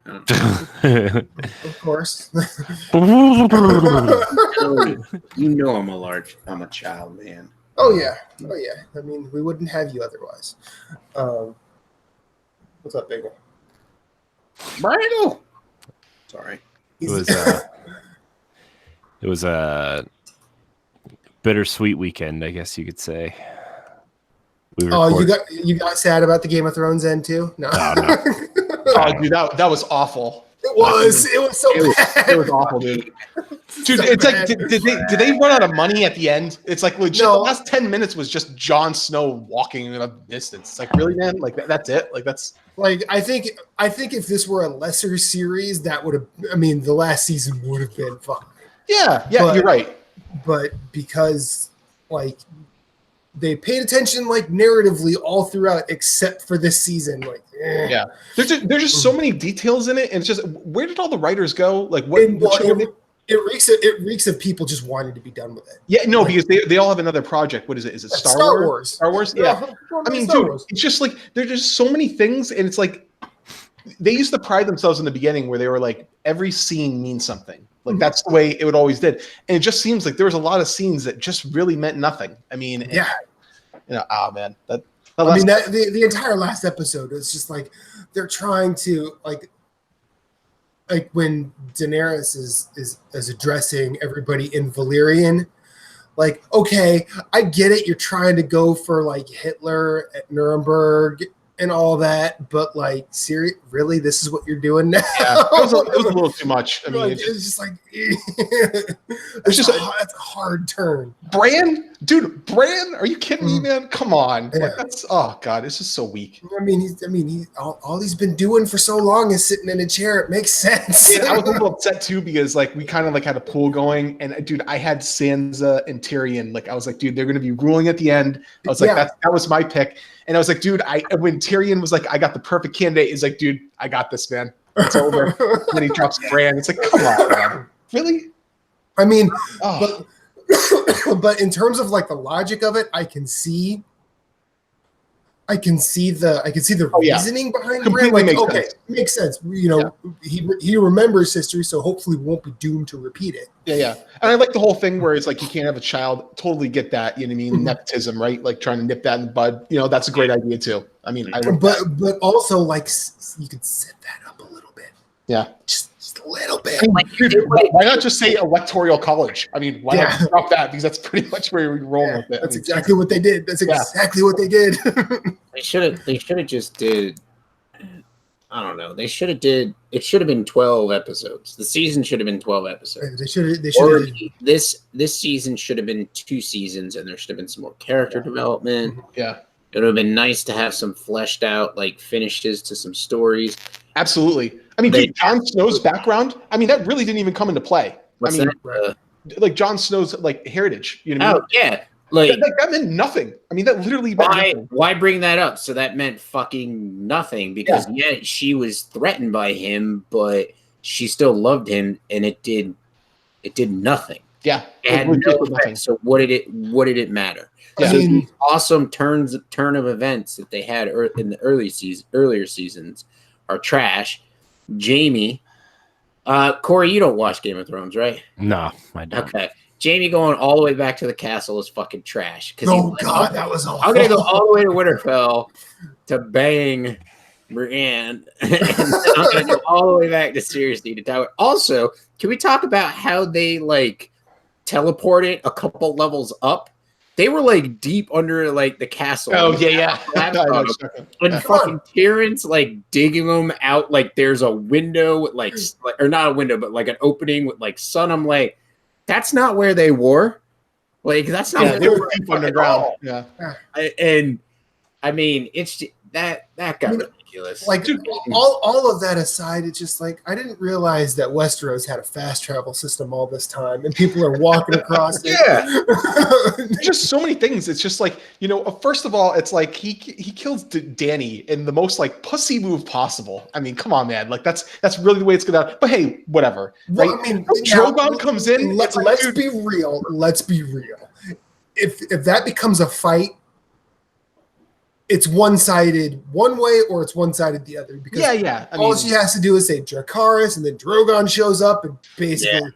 Of course. You know I'm a child, man. Oh yeah. I mean, we wouldn't have you otherwise. What's up, Bagel? Bagel. Sorry. It was a bittersweet weekend, I guess you could say. You got sad about the Game of Thrones end too? No. Oh, dude, that was awful. It was so bad. It was awful, dude. Dude, it's like, did they run out of money at the end? It's like legit. No. The last 10 minutes was just Jon Snow walking in a distance. It's like, really, man? Like that's it? Like that's like I think if this were a lesser series, that would have. I mean, the last season would have been fun. Yeah, you're right. But because like they paid attention like narratively all throughout, except for this season, like yeah, there's just so many details in it, and it's just where did all the writers go? Like what? It reeks of people just wanting to be done with it. Yeah, no, because they all have another project. What is it? Is it Star Wars? Star Wars? Yeah. I mean, dude, it's just like there's just so many things, and it's like they used to pride themselves in the beginning where they were like every scene means something. Like that's the way it would always did, and it just seems like there was a lot of scenes that just really meant nothing. I mean, yeah, man, the entire last episode was just like they're trying to like when Daenerys is addressing everybody in Valyrian, like, okay, I get it, you're trying to go for like Hitler at Nuremberg and all that, but like, really, this is what you're doing now? Yeah, it was a little too much. I mean, like, it's just like that's a hard turn. Bran, are you kidding me, man? Come on, yeah. Like, that's god, this is so weak. I mean, he's all he's been doing for so long is sitting in a chair. It makes sense. Yeah, I was a little upset too because like we kind of like had a pool going, and dude, I had Sansa and Tyrion. Like I was like, dude, they're gonna be ruling at the end. I was like, that was my pick. And I was like, dude, when Tyrion was like, I got the perfect candidate, he's like, dude, I got this, man. It's over. And then he drops Bran. It's like, come on, man. Really? I mean, but in terms of like the logic of it, I can see the reasoning behind Bran. Like, okay, makes sense. You know, he remembers history, so hopefully we won't be doomed to repeat it. Yeah. And I like the whole thing where it's like you can't have a child. Totally get that. You know what I mean? Mm-hmm. Nepotism, right? Like trying to nip that in the bud. You know, that's a great idea too. I mean, but also like you could set that up a little bit. Yeah. Just a little bit. Dude, why not just say electoral college? I mean, why not drop that? Because that's pretty much where we roll with it. That's exactly what they did. Exactly what they did. They should have just did. I don't know. It should have been 12 episodes. The season should have been 12 episodes. They should have. This season should have been 2 seasons, and there should have been some more character development. Yeah. It would have been nice to have some fleshed out like finishes to some stories. Absolutely. I mean, dude, Jon Snow's background, I mean, that really didn't even come into play. What's that? Like Jon Snow's like heritage, you know what I mean? Yeah. Like that meant nothing. I mean, that literally meant nothing. Why bring that up? So that meant fucking nothing because she was threatened by him, but she still loved him, and it did nothing. Yeah. It had no effect. So what did it matter? Yeah. So these awesome turn of events that they had in the earlier seasons are trash. Jamie, Corey, you don't watch Game of Thrones, right? No, I don't. Okay. Jamie going all the way back to the castle is fucking trash. Oh, God, that was awful. I'm going to go all the way to Winterfell to bang Brienne. And I'm going to go all the way back to Seriously to Tower. Also, can we talk about how they, like, teleported a couple levels up? They were, like, deep under, like, the castle. Oh, yeah. And fucking Tyrion's, like, digging them out like there's a window, like, or not a window, but, like, an opening with, like, sun. I'm like, that's not where they were. Like, that's not where they were deep underground. Yeah. And, I mean, it's that got ridiculous. Like, dude, all of that aside, it's just like I didn't realize that Westeros had a fast travel system all this time, and people are walking across it. There's just so many things. It's just like, you know, first of all, it's like he kills Dany in the most like pussy move possible. I mean, come on, man. Like that's really the way it's gonna. But hey, whatever. Right? Well, I mean, Drogon comes in. Let's be real. Let's be real. If that becomes a fight, it's one-sided one way or it's one-sided the other. Because yeah. all she has to do is say Dracarys, and then Drogon shows up and basically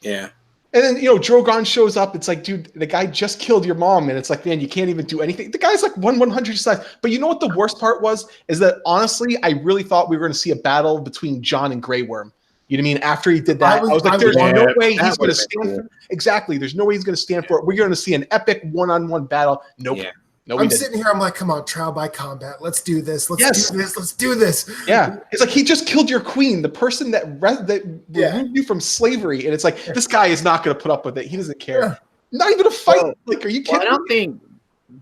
Yeah. And then, Drogon shows up. It's like, dude, the guy just killed your mom. And it's like, man, you can't even do anything. The guy's like 1/100 size. But you know what the worst part was? Is that, honestly, I really thought we were going to see a battle between Jon and Grey Worm. You know what I mean? After he did that, I was like, there's no way he's going to stand for it. Exactly. There's no way he's going to stand for it. We're going to see an epic one-on-one battle. Nope. Yeah. No, I'm sitting here. I'm like, come on, trial by combat. Let's do this. Let's do this. Yeah, it's like he just killed your queen, the person that removed you from slavery, and it's like this guy is not going to put up with it. He doesn't care. Yeah. Not even a fight. Like, are you kidding? I don't think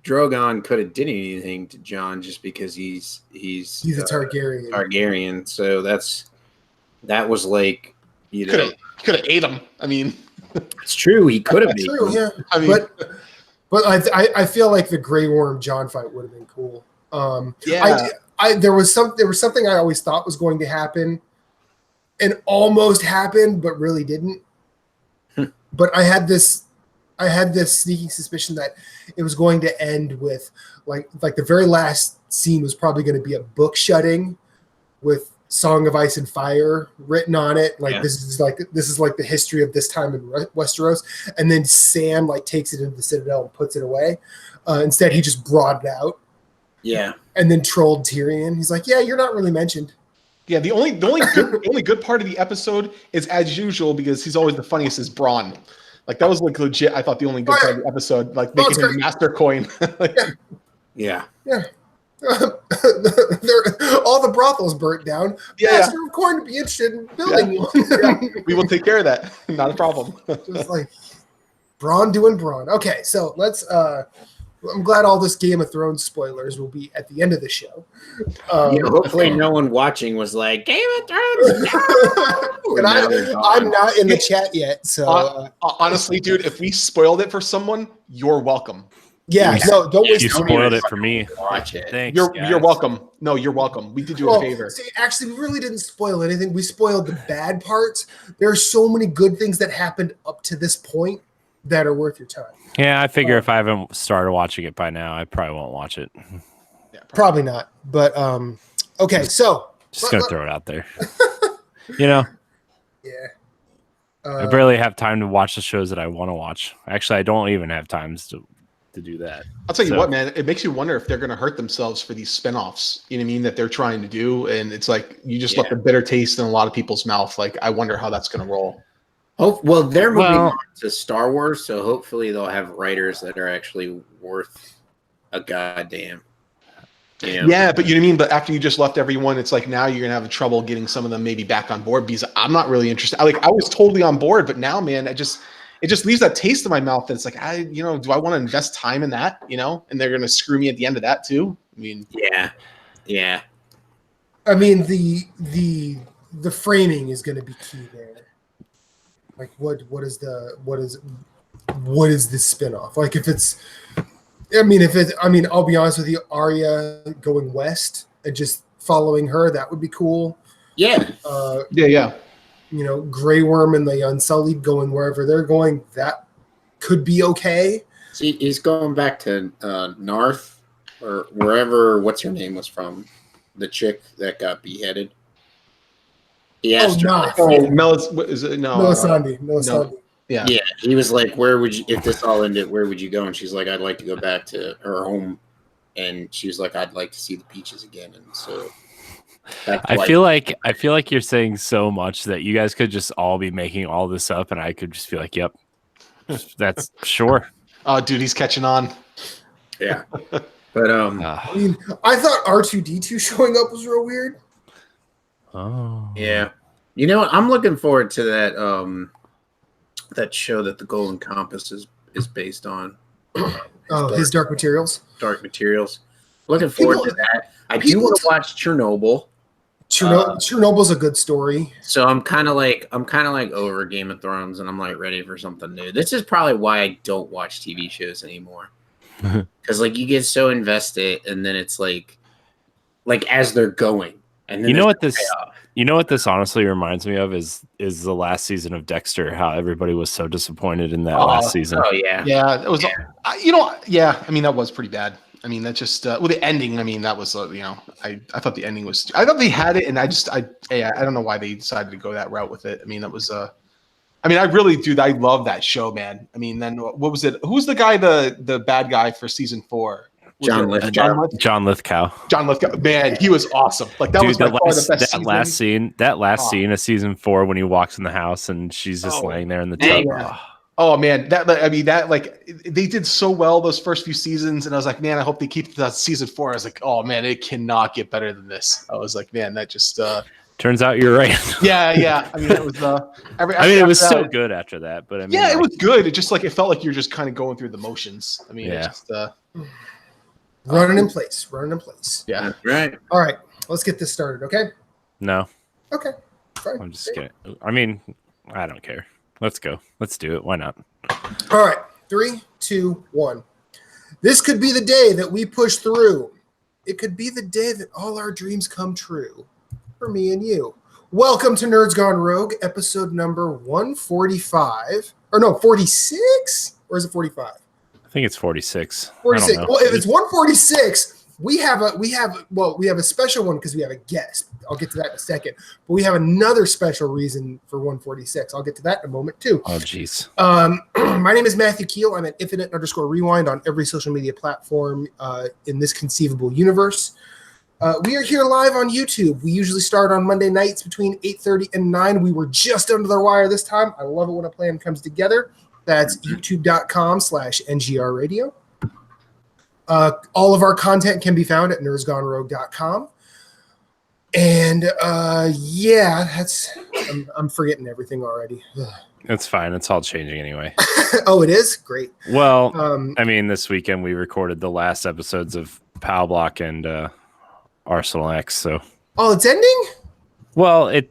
Drogon could have did anything to Jon just because he's a Targaryen. Targaryen. So that was like could have ate him. I mean, it's true. He could have. True. Yeah. I mean. But I feel like the Grey Worm Jon fight would have been cool. There was something I always thought was going to happen, and almost happened, but really didn't. But I had this sneaking suspicion that it was going to end with like the very last scene was probably going to be a book shutting with Song of Ice and Fire written on it. This is like the history of this time in Westeros. And then Sam takes it into the Citadel and puts it away. Instead, he just brought it out. Yeah. And then trolled Tyrion. He's like, yeah, you're not really mentioned. Yeah, the only good part of the episode is, as usual, because he's always the funniest, is Bronn. Like, that was legit. I thought the only good part of the episode, making him master coin. Yeah. All the brothels burnt down. Master of Coin to be interested in building one. We will take care of that. Not a problem. Just like Bronn doing Bronn. Okay, so let's. I'm glad all this Game of Thrones spoilers will be at the end of the show. Hopefully, no one watching was like Game of Thrones. No! And I'm not in the chat yet. So honestly, dude, if we spoiled it for someone, you're welcome. Yeah, no, don't waste. You spoiled it for me. Watch it. Thanks, you're welcome. No, you're welcome. We did you a favor. See, actually, we really didn't spoil anything. We spoiled the bad parts. There are so many good things that happened up to this point that are worth your time. Yeah, I figure if I haven't started watching it by now, I probably won't watch it. Yeah, probably not. But okay, so just gonna throw it out there. Yeah. I barely have time to watch the shows that I want to watch. Actually, I don't even have time to do that. I'll tell you what, man, it makes you wonder if they're going to hurt themselves for these spinoffs, you know what I mean, that they're trying to do. And it's like, you just left a bitter taste in a lot of people's mouth. Like, I wonder how that's going to roll. Well, they're moving on to Star Wars, so hopefully they'll have writers that are actually worth a goddamn. Yeah, but you know what I mean? But after you just left everyone, it's like now you're going to have trouble getting some of them maybe back on board, because I'm not really interested. I was totally on board, but now, man, it just leaves that taste in my mouth that it's like, do I want to invest time in that, and they're going to screw me at the end of that too? I mean, yeah. I mean, the framing is going to be key there. Like, what is the spinoff? Like, I'll be honest with you, Arya going west and just following her, that would be cool. Yeah. Yeah. Grey Worm and the Unsullied going wherever they're going, that could be okay. See, he's going back to Narth or wherever, what's her name was from, the chick that got beheaded. He asked her. Melisandre. Yeah, he was like, where would you, if this all ended, where would you go? And she's like, I'd like to go back to her home. And she was like, I'd like to see the beaches again. And so I feel like you're saying so much that you guys could just all be making all this up, and I could just be like, yep, that's sure. Oh, dude, he's catching on. Yeah. But I thought R2D2 showing up was real weird. Oh. Yeah. You know what? I'm looking forward to that that show that the Golden Compass is based on. His Dark Materials. Dark Materials. Looking forward to that. I do want to watch Chernobyl. Chernobyl's a good story. So I'm kind of like over Game of Thrones, and I'm like ready for something new. This is probably why I don't watch TV shows anymore. Because you get so invested, and then it's like as they're going, and then you know what this honestly reminds me of is the last season of Dexter. How everybody was so disappointed in that last season. Oh yeah, yeah. It was. Yeah. I mean, that was pretty bad. I mean, that just well, the ending. I mean, that was I thought the ending was. I thought they had it, and I don't know why they decided to go that route with it. I mean, that was I mean, I really do. I love that show, man. I mean, then what was it? Who's the guy, the bad guy for season 4? John Lithgow. John Lithgow. John Lithgow. Man, he was awesome. Like that was by far the best season. That last scene of season 4 when he walks in the house and she's just laying there in the tub. Yeah. Oh man, that they did so well those first few seasons, and I was like, man, I hope they keep that season 4. I was like, oh man, it cannot get better than this. I was like, man, that just turns out you're right. yeah. I mean, it was it was so good after that, but I mean, it was good. It just it felt like you're just kind of going through the motions. I mean, it just running in place. Yeah, right. All right, let's get this started. Okay. No. Okay. Fine. I'm just kidding. I mean, I don't care. Let's go. Let's do it. Why not? All right. 3, 2, 1. This could be the day that we push through. It could be the day that all our dreams come true. For me and you. Welcome to Nerds Gone Rogue, episode number 145. Or no, 46? Or is it 45? I think it's 46. 46. Well, if it's 146, we have a special one because we have a guest. I'll get to that in a second. But we have another special reason for 146. I'll get to that in a moment too. Oh, jeez. My name is Matthew Keel. I'm at Infinite_Rewind on every social media platform in this conceivable universe. We are here live on YouTube. We usually start on Monday nights between 8:30 and 9. We were just under the wire this time. I love it when a plan comes together. That's youtube.com/NGR Radio. All of our content can be found at nerdsgonerogue.com. And I'm forgetting everything already. It's fine. It's all changing anyway. Oh, it is? Great. Well, I mean, this weekend we recorded the last episodes of Pow Block and Arsenal X. So. Oh, it's ending? Well, in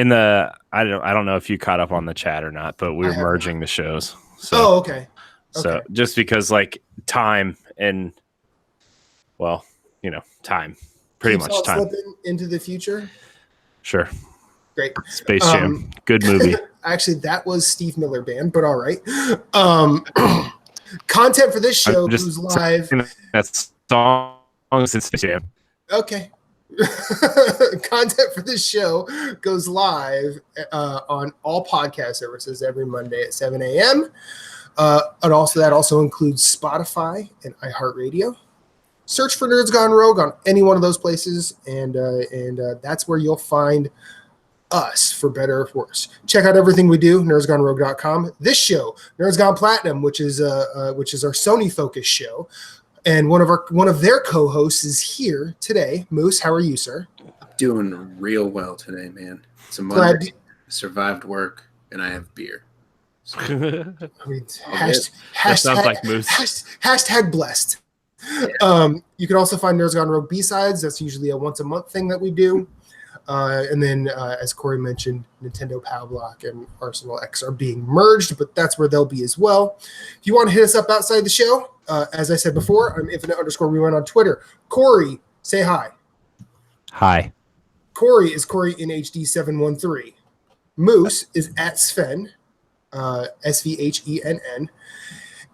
the I don't know if you caught up on the chat or not, but we're merging the shows. So, okay. So just because time and time, pretty much time slipping into the future. Sure. Great. Space Jam, good movie. Actually, that was Steve Miller Band, but all right. Content for this show goes live. That's songs in Space Jam. Okay. Content for this show goes live on all podcast services every Monday at 7 a.m. That also includes Spotify and iHeartRadio. Search for Nerds Gone Rogue on any one of those places, and that's where you'll find us, for better or for worse. Check out everything we do, nerdsgonerogue.com. This show, Nerds Gone Platinum, which is our Sony focused show. And one of their co-hosts is here today. Moose, how are you, sir? Doing real well today, man. It's a Monday. Survived work, and I have beer. So. I mean, that sounds like Moose. Hashtag blessed. Yeah. You can also find Nerds Gone Rogue B-Sides. That's usually a once-a-month thing that we do. And then, as Corey mentioned, Nintendo Pow Block and Arsenal X are being merged, but that's where they'll be as well. If you want to hit us up outside the show, as I said before, I'm Infinite_Rewind on Twitter. Corey, say hi. Hi. Corey is Corey in HD713. Moose is at Sven, SVHENN.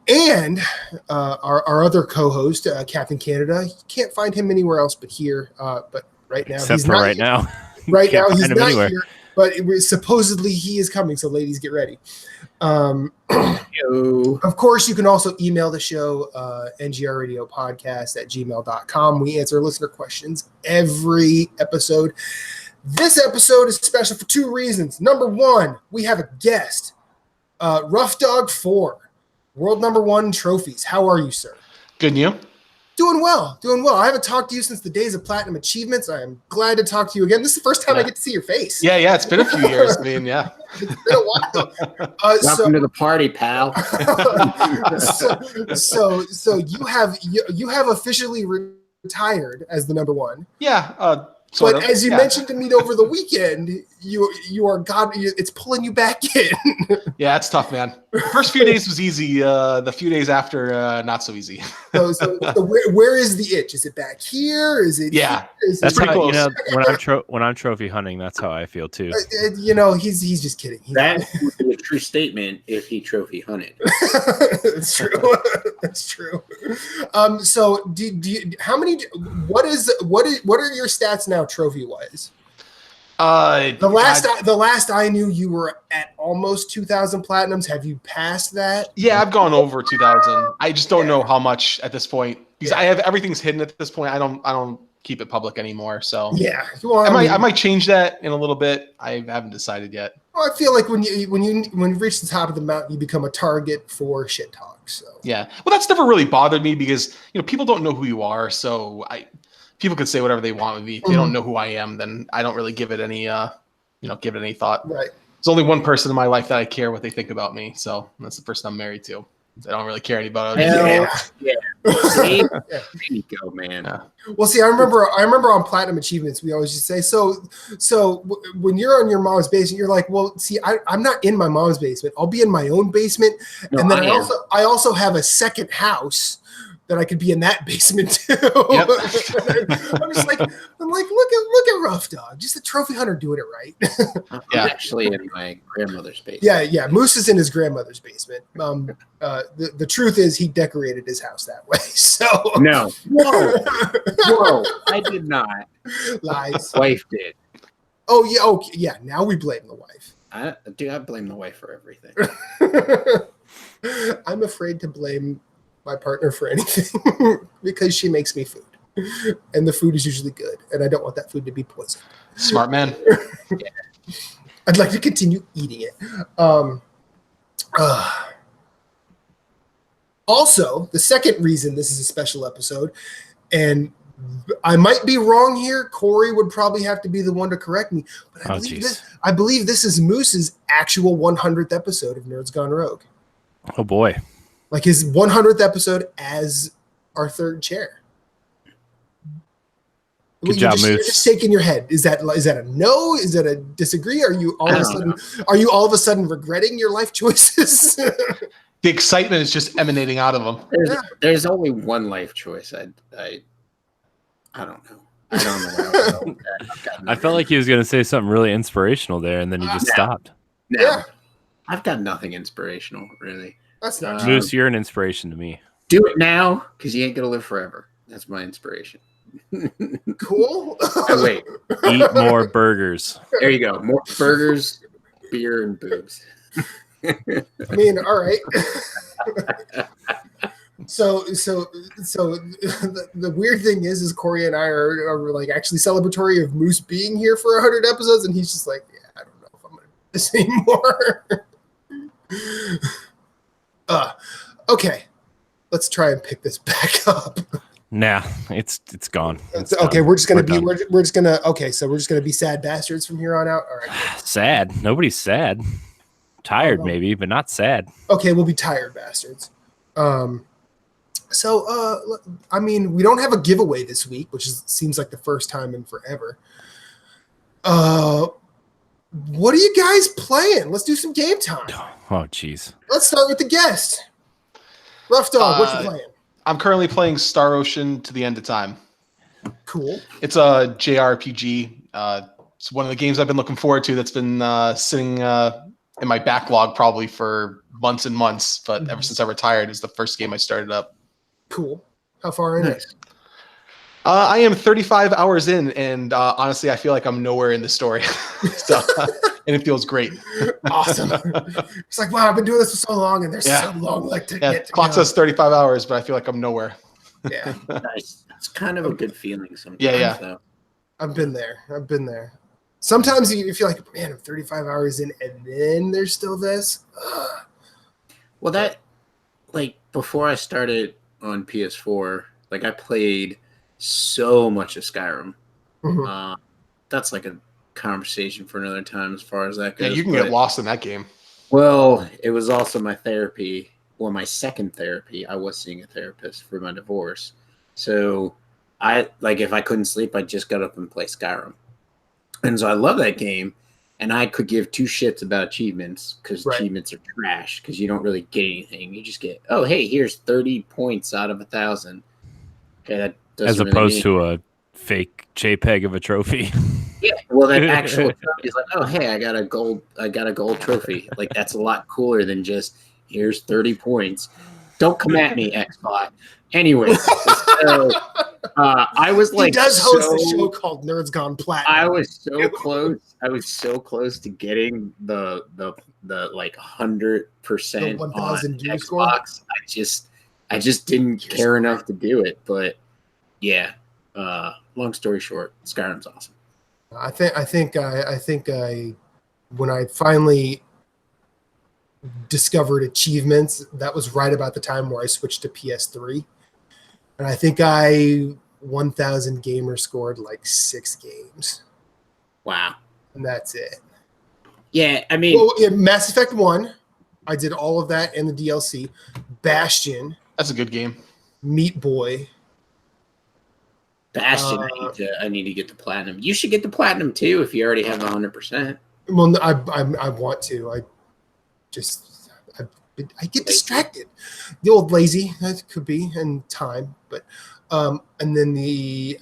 And our other co-host, Captain Canada, you can't find him anywhere else but here. But right now, except for right now. Right now, he's not here. But supposedly he is coming, so ladies, get ready. Of course, you can also email the show, ngrradiopodcast@gmail.com. We answer listener questions every episode. This episode is special for 2 reasons. Number 1, we have a guest, Rough Dawg 4, world number 1 trophies. How are you, sir? Good, and you? Doing well. I haven't talked to you since the days of Platinum Achievements. I am glad to talk to you again. This is the first time I get to see your face. Yeah, it's been a few years. I mean, yeah. It's been a while. Welcome to the party, pal. so you have officially retired as the number 1. Yeah. But as you mentioned to me over the weekend, you are God. It's pulling you back in. Yeah, it's tough, man. The first few days was easy. The few days after, not so easy. So where is the itch? Is it back here? Is it? Yeah, here? Is That's it, how close. when I'm trophy hunting. That's how I feel too. He's just kidding. That would be a true statement if he trophy hunted. That's true. That's true. So do you, how many? What are your stats now, trophy wise? The last I knew, you were at almost 2,000 platinums. Have you passed that? Yeah, I've gone over 2,000. I just don't know how much at this point because I have everything's hidden at this point. I don't keep it public anymore. So yeah, well, I might change that in a little bit. I haven't decided yet. Well, I feel like when you reach the top of the mountain, you become a target for shit talk. So yeah, well, that's never really bothered me because people don't know who you are. So people could say whatever they want with me. If they don't know who I am, then I don't really give it any thought. Right. There's only one person in my life that I care what they think about me. So that's the person I'm married to. I don't really care about others. Yeah. There you go, man. Yeah. Well, see, I remember on Platinum Achievements, we always just say, when you're on your mom's basement, you're like, well, see, I'm not in my mom's basement. I'll be in my own basement. No, and then I also have a second house that I could be in that basement too. Yep. I'm like, look at Rough Dog, just a trophy hunter doing it right. I'm actually in my grandmother's basement. Yeah. Moose is in his grandmother's basement. The truth is he decorated his house that way. So no, whoa, I did not. Lies. Wife did. Oh yeah, okay, yeah. Now we blame the wife. I blame the wife for everything. I'm afraid to blame my partner for anything because she makes me food, and the food is usually good, and I don't want that food to be poisoned. Smart man. Yeah. I'd like to continue eating it. Also, the second reason this is a special episode, and I might be wrong here. Corey would probably have to be the one to correct me, but I believe this is Moose's actual 100th episode of Nerds Gone Rogue. Oh boy. Like his 100th episode as our third chair. Good job, Moose. You're just shaking your head. Is that a no? Is that a disagree? Are you all of a sudden regretting your life choices? The excitement is just emanating out of them. There's only one life choice. I don't know. I don't know. I felt like he was going to say something really inspirational there, and then he just stopped. No. Yeah. I've got nothing inspirational, really. That's not Moose, you're an inspiration to me. Do it now, because you ain't going to live forever. That's my inspiration. cool. Oh, wait. Eat more burgers. There you go. More burgers, beer, and boobs. I mean, all right. So the weird thing is Corey and I are like actually celebratory of Moose being here for 100 episodes, and he's just like, yeah, I don't know if I'm going to do this anymore. Okay, let's try and pick this back up. Nah, it's gone. Okay, we're just gonna be sad bastards from here on out. All right. Sad. Nobody's sad. Tired, maybe, but not sad. Okay, we'll be tired bastards. So, I mean, we don't have a giveaway this week, which seems like the first time in forever. What are you guys playing? Let's do some game time. Oh, jeez. Let's start with the guest. Rough Dog, what you playing? I'm currently playing Star Ocean to the End of Time. Cool. It's a JRPG. It's one of the games I've been looking forward to that's been sitting in my backlog probably for months and months, but ever since I retired, it's the first game I started up. Cool. How far in it? I am 35 hours in, and honestly, I feel like I'm nowhere in the story. And it feels great. Awesome. It's like, wow, I've been doing this for so long, and there's so long to get to clock says 35 hours, but I feel like I'm nowhere. Yeah. Nice. It's kind of a good feeling sometimes. Yeah. Though. I've been there. Sometimes you feel like, man, I'm 35 hours in, and then there's still this. Well, that, like, before I started on PS4, like, I played so much of Skyrim. Mm-hmm. That's like a conversation for another time as far as that goes. Yeah, you can get lost in that game. Well, it was also my therapy. Well, my second therapy. I was seeing a therapist for my divorce. So if I couldn't sleep, I just got up and play Skyrim. And so I love that game. and I could give two shits about achievements because Right. achievements are trash because you don't really get anything. You just get, oh, hey, here's 30 points out of 1,000. Okay, that doesn't As really opposed mean to a fake JPEG of a trophy. yeah, well, that actual trophy is like, oh, hey, I got a gold trophy. Like that's a lot cooler than just here's 30 points. Don't come at me, Xbox. Anyway, so I was like, he does host a show called Nerds Gone Platinum. I was so close. I was so close to getting the like 100% 1,000 on view score. Xbox. I just didn't care enough to do it. But yeah, long story short, Skyrim's awesome. I think when I finally discovered achievements, that was right about the time where I switched to PS3, and I think I 1,000 gamer scored like 6 games. Wow, and that's it. Yeah, I mean, well, Mass Effect 1, I did all of that in the DLC. Bastion, That's a good game. Meat Boy. Bastion, I need to get the platinum. You should get the platinum too if you already have 100%. Well, I want to. I get distracted. The old lazy, that could be, and time. But and then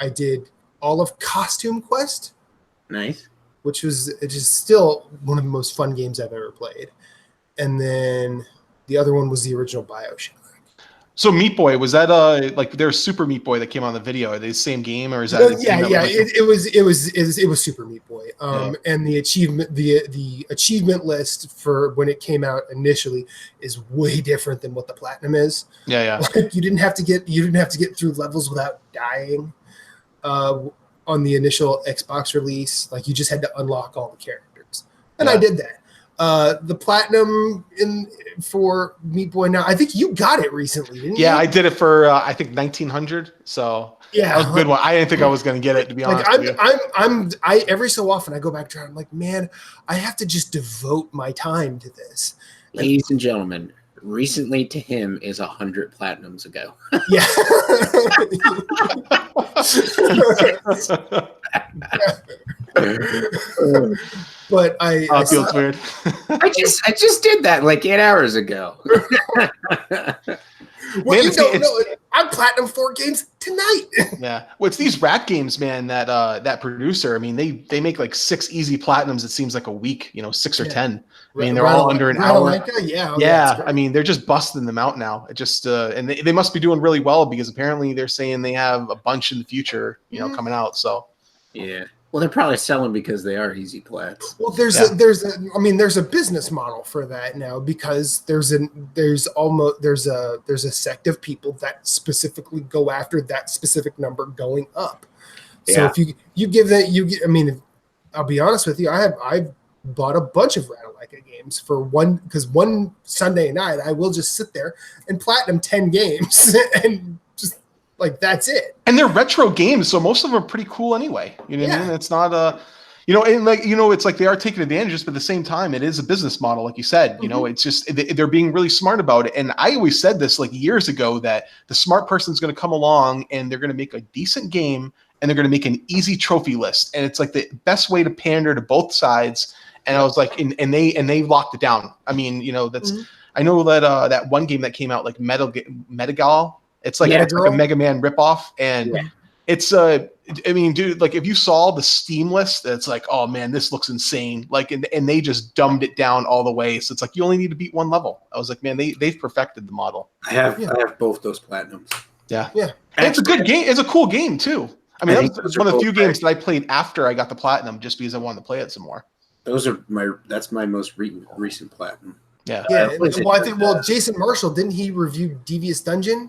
I did all of Costume Quest. Nice. Which was just still one of the most fun games I've ever played. And then the other one was the original BioShock. So Meat Boy, was that like there's Super Meat Boy that came on the video? Are they the same game or is that? It was Super Meat Boy. And the achievement list for when it came out initially is way different than what the platinum is. Yeah. Like you didn't have to get through levels without dying. On the initial Xbox release, like you just had to unlock all the characters, and I did that. The platinum for Meat Boy now, I think you got it recently, didn't you? Yeah, I did it for I think 1,900. So yeah, that was a good one. I didn't think I was going to get it, to be honest. I every so often I go back to it. I'm like, man, I have to just devote my time to this. Ladies and gentlemen, recently to him is 100 platinums ago. Yeah. But it feels weird. I just did that like 8 hours ago. Well, you don't know. I'm platinum 4 games tonight. Yeah. Well, it's these rat games, man, that producer, I mean, they make like 6 easy platinums, it seems like a week, 6 or 10. I mean, they're all under an hour. Yeah. I mean, they're just busting them out now. It just and they must be doing really well because apparently they're saying they have a bunch in the future, coming out. So yeah. Well, they're probably selling because they are easy plats. Well, there's a business model for that now because there's a sect of people that specifically go after that specific number going up. So if you give that, I mean, I'll be honest with you, I've bought a bunch of Ratalaika games for one Sunday night I will just sit there and platinum 10 games and just like that's it. And they're retro games, so most of them are pretty cool anyway. You know what I mean? It's not it's like they are taking advantages, but at the same time, it is a business model, like you said. Mm-hmm. It's just they're being really smart about it. And I always said this like years ago that the smart person's going to come along and they're going to make a decent game and they're going to make an easy trophy list. And it's like the best way to pander to both sides. And I was like, and they locked it down. I mean, that's I know that that one game that came out like Metagal. It's like it's like a Mega Man ripoff, and it's I mean, dude, like if you saw the Steam list, it's like, oh man, this looks insane. Like, and they just dumbed it down all the way. So it's like you only need to beat one level. I was like, man, they've perfected the model. I have both those platinums. Yeah. And it's a good game. It's a cool game too. I mean, that's one of the few games that I played after I got the platinum, just because I wanted to play it some more. That's my most recent platinum. Yeah. Well, Jason Marshall, didn't he review Devious Dungeon?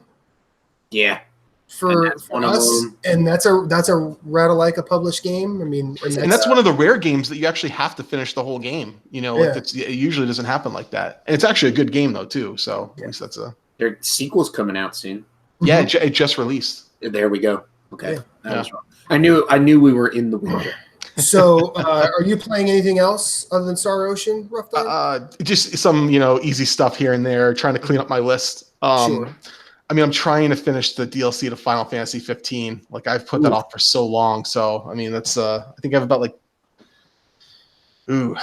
Yeah. For us, and that's a Ratalaika published game. I mean, and that's one of the rare games that you actually have to finish the whole game. It usually doesn't happen like that. And it's actually a good game though too. So at least that's their sequel's coming out soon. Yeah, it just released. There we go. Okay, that was wrong. I knew we were in the winter. So, are you playing anything else other than Star Ocean? Rough time? Just some easy stuff here and there. Trying to clean up my list. Sure. I mean, I'm trying to finish the DLC to Final Fantasy 15. Like I've put that off for so long. So I mean, that's I think I have about like Ooh,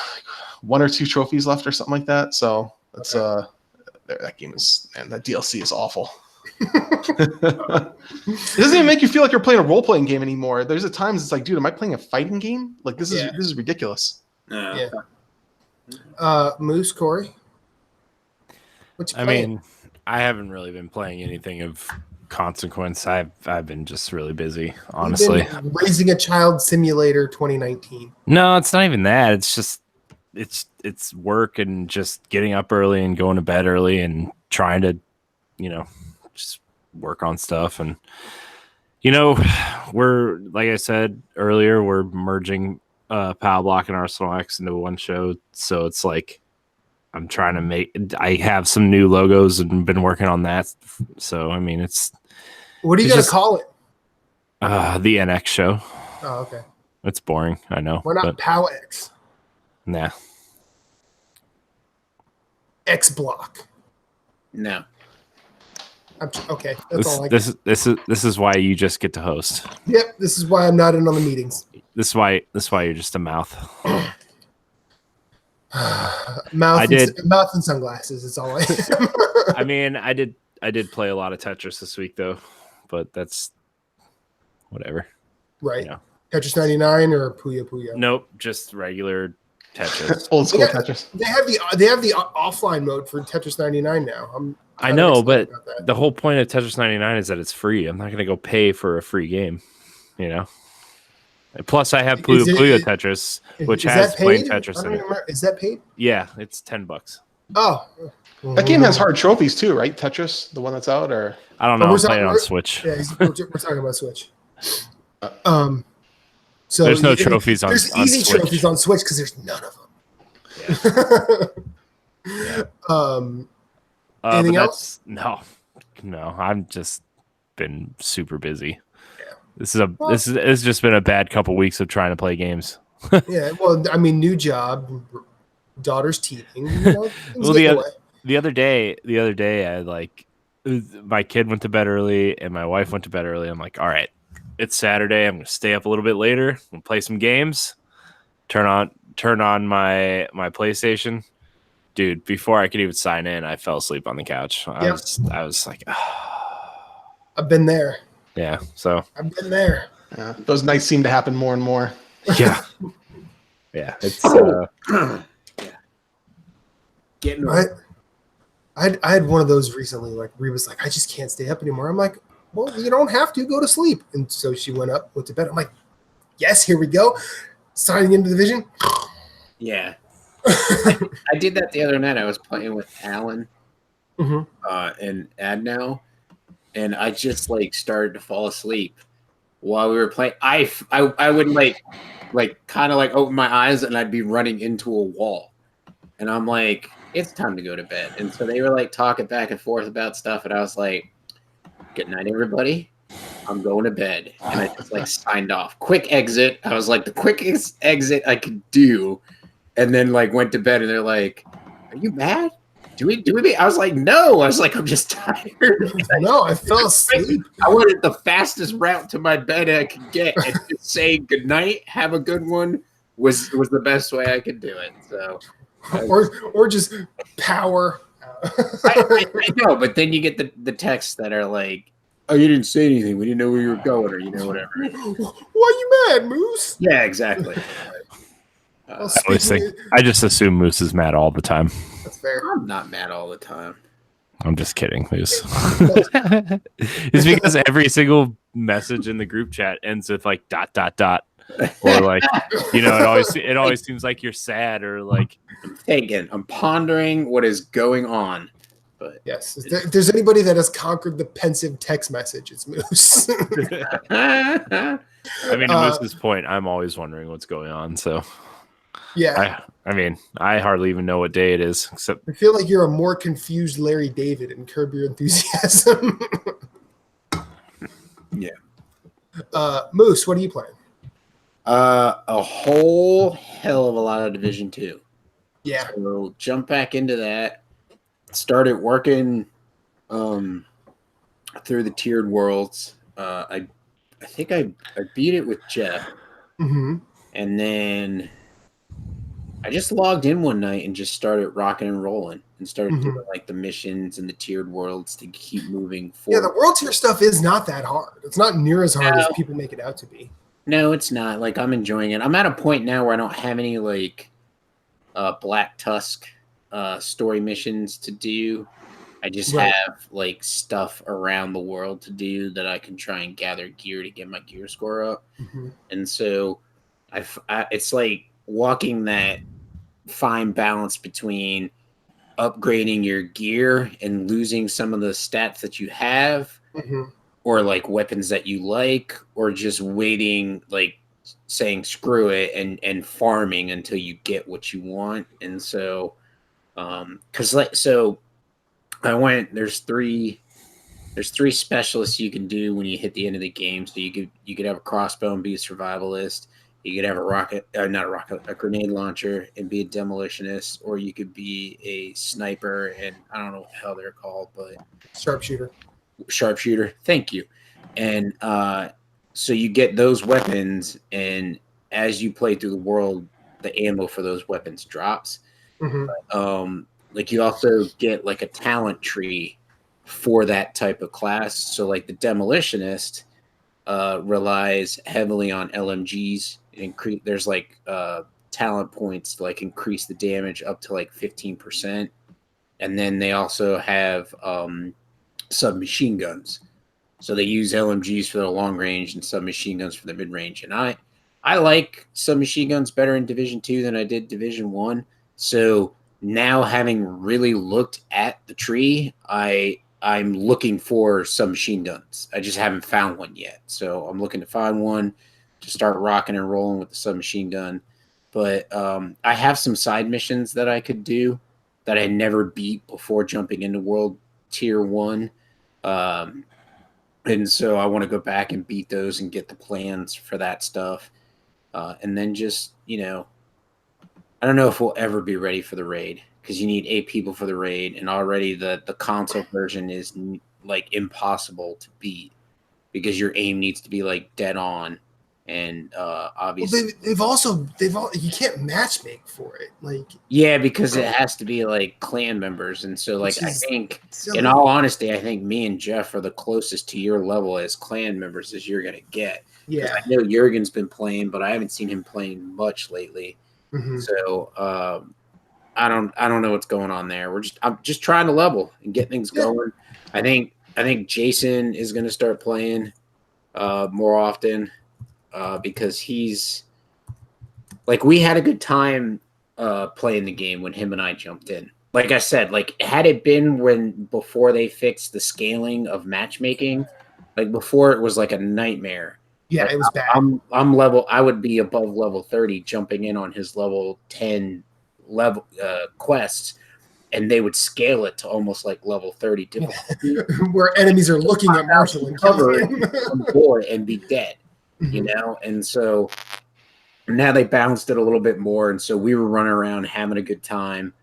1 or 2 trophies left or something like that. So that's that game is, and that DLC is awful. It doesn't even make you feel like you're playing a role playing game anymore. There's at times it's like, dude, am I playing a fighting game? Like this is ridiculous. Yeah. Moose, Corey. I mean, I haven't really been playing anything of consequence. I've been just really busy, honestly. Raising a Child Simulator 2019. No, it's not even that. It's just it's work and just getting up early and going to bed early and trying to, just work on stuff. And we're, like I said earlier, we're merging Power Block and Arsenal X into one show. So it's like I'm trying to I have some new logos and been working on that. So I mean, what are you gonna call it? The NX show. Oh, okay. It's boring, I know. We're not POW X. Nah. X Block. No. Okay, that's all I got. This is why you just get to host. Yep, this is why I'm not in on the meetings. This is why you're just a mouth. Mouth and sunglasses. It's all I am. I mean, I did play a lot of Tetris this week though, but that's whatever. Right. Tetris 99 or Puyo Puyo? Nope, just regular Tetris. Old school Tetris. They have the offline mode for Tetris 99 now. I know, but the whole point of Tetris 99 is that it's free. I'm not going to go pay for a free game, Plus, I have Puyo Puyo Tetris, which has plain Tetris in it. Is that paid? Yeah, it's $10. Oh, that game has hard trophies too, right? Tetris, the one that's out, or I don't know. I'm playing on Switch. Yeah, we're talking about Switch. So there's no trophies on. There's easy Switch. trophies on Switch because there's none of them. Yeah. Anything else? No. I've just been super busy. Yeah. This has just been a bad couple weeks of trying to play games. Yeah. Well, I mean, new job, daughter's teething. Well, the other day, my kid went to bed early and my wife went to bed early. I'm like, all right, it's Saturday. I'm gonna stay up a little bit later and play some games. Turn on my PlayStation. Dude, before I could even sign in, I fell asleep on the couch. I was like, I've been there. Yeah, so I've been there. Yeah, those nights seem to happen more and more. Yeah, yeah. It's getting. I had one of those recently. Like Reba's like, I just can't stay up anymore. I'm like, well, you don't have to go to sleep. And so she went to bed. I'm like, yes, here we go. Signing into the Division. Yeah. I did that the other night. I was playing with Alan and Adnow, and I just started to fall asleep while we were playing. I would kind of open my eyes and I'd be running into a wall, and I'm like, it's time to go to bed. And so they were talking back and forth about stuff, and I was like, good night, everybody. I'm going to bed. And I just signed off. Quick exit. I was like, the quickest exit I could do. And then went to bed, and they're like, are you mad? Do we I was like, no. I was like, I'm just tired. No, I fell asleep. I wanted the fastest route to my bed I could get, and just saying good night, have a good one was the best way I could do it. So or just power. I know, but then you get the texts that are like, oh, you didn't say anything. We didn't know where you were going, or whatever. Why you mad, Moose? Yeah, exactly. I just assume Moose is mad all the time. That's fair. I'm not mad all the time. I'm just kidding, Moose. It's because every single message in the group chat ends with ... or it always seems like you're sad or I'm thinking, I'm pondering what is going on. But yes, if there's anybody that has conquered the pensive text message, it's Moose. I mean, to Moose's point, I'm always wondering what's going on. So yeah, I mean, I hardly even know what day it is. Except I feel like you're a more confused Larry David in Curb Your Enthusiasm. Yeah. Moose, what are you playing? A whole hell of a lot of Division 2. Yeah. So jump back into that. Started working through the tiered worlds. I think I beat it with Jeff. Mm-hmm. And then I just logged in one night and just started rocking and rolling and started Mhm. doing like the missions and the tiered worlds to keep moving Yeah, forward. the world tier stuff is not that hard. It's not near as hard as No. people make it out to be. No, it's not. Like I'm enjoying it. I'm at a point now where I don't have any like Black Tusk story missions to do. I just Right. have like stuff around the world to do that I can try and gather gear to get my gear score up. Mhm. And so it's like walking that fine balance between upgrading your gear and losing some of the stats that you have, Mhm. or like weapons that you like, or just waiting, like saying screw it and farming until you get what you want. And so because like so I went there's three specialists you can do when you hit the end of the game. So you could have a crossbow and be a survivalist. You could have a grenade launcher and be a demolitionist, or you could be a sniper and I don't know what the hell they're called, but Sharpshooter. sharpshooter. Thank you. And so you get those weapons, and as you play through the world, the ammo for those weapons drops. Mhm. Like you also get like a talent tree for that type of class. So like the demolitionist relies heavily on LMGs. There's like talent points to like increase the damage up to like 15%. And then they also have submachine guns. So they use LMGs for the long range and submachine guns for the mid range. And I like submachine guns better in Division 2 than I did Division 1. So now having really looked at the tree, I'm looking for submachine guns. I just haven't found one yet. So I'm looking to find one to start rocking and rolling with the submachine gun. But I have some side missions that I could do that I never beat before jumping into World Tier 1. And so I want to go back and beat those and get the plans for that stuff. And then just, I don't know if we'll ever be ready for the raid because you need 8 people for the raid. And already the console version is like impossible to beat because your aim needs to be like dead on. And obviously, they've all you can't matchmake for it. Like, yeah, because it has to be like clan members. And so like which I is think silly. in all honesty, I think me and Jeff are the closest to your level as clan members as you're gonna get. Yeah. I know Jurgen's been playing, but I haven't seen him playing much lately. Mhm. So I don't know what's going on there. I'm just trying to level and get things going. I think Jason is gonna start playing more often because he's like we had a good time playing the game when him and I jumped in. Like I said, like had it been before they fixed the scaling of matchmaking, like before it was like a nightmare. Yeah, Like, it was bad. I'm level. I would be above level 30, jumping in on his level 10 level quests, and they would scale it to almost like level 30 difficulty. Where enemies are looking at Marshall and Cover killing him. on board and be dead, you Mhm. know. And so now they balanced it a little bit more, and so we were running around having a good time,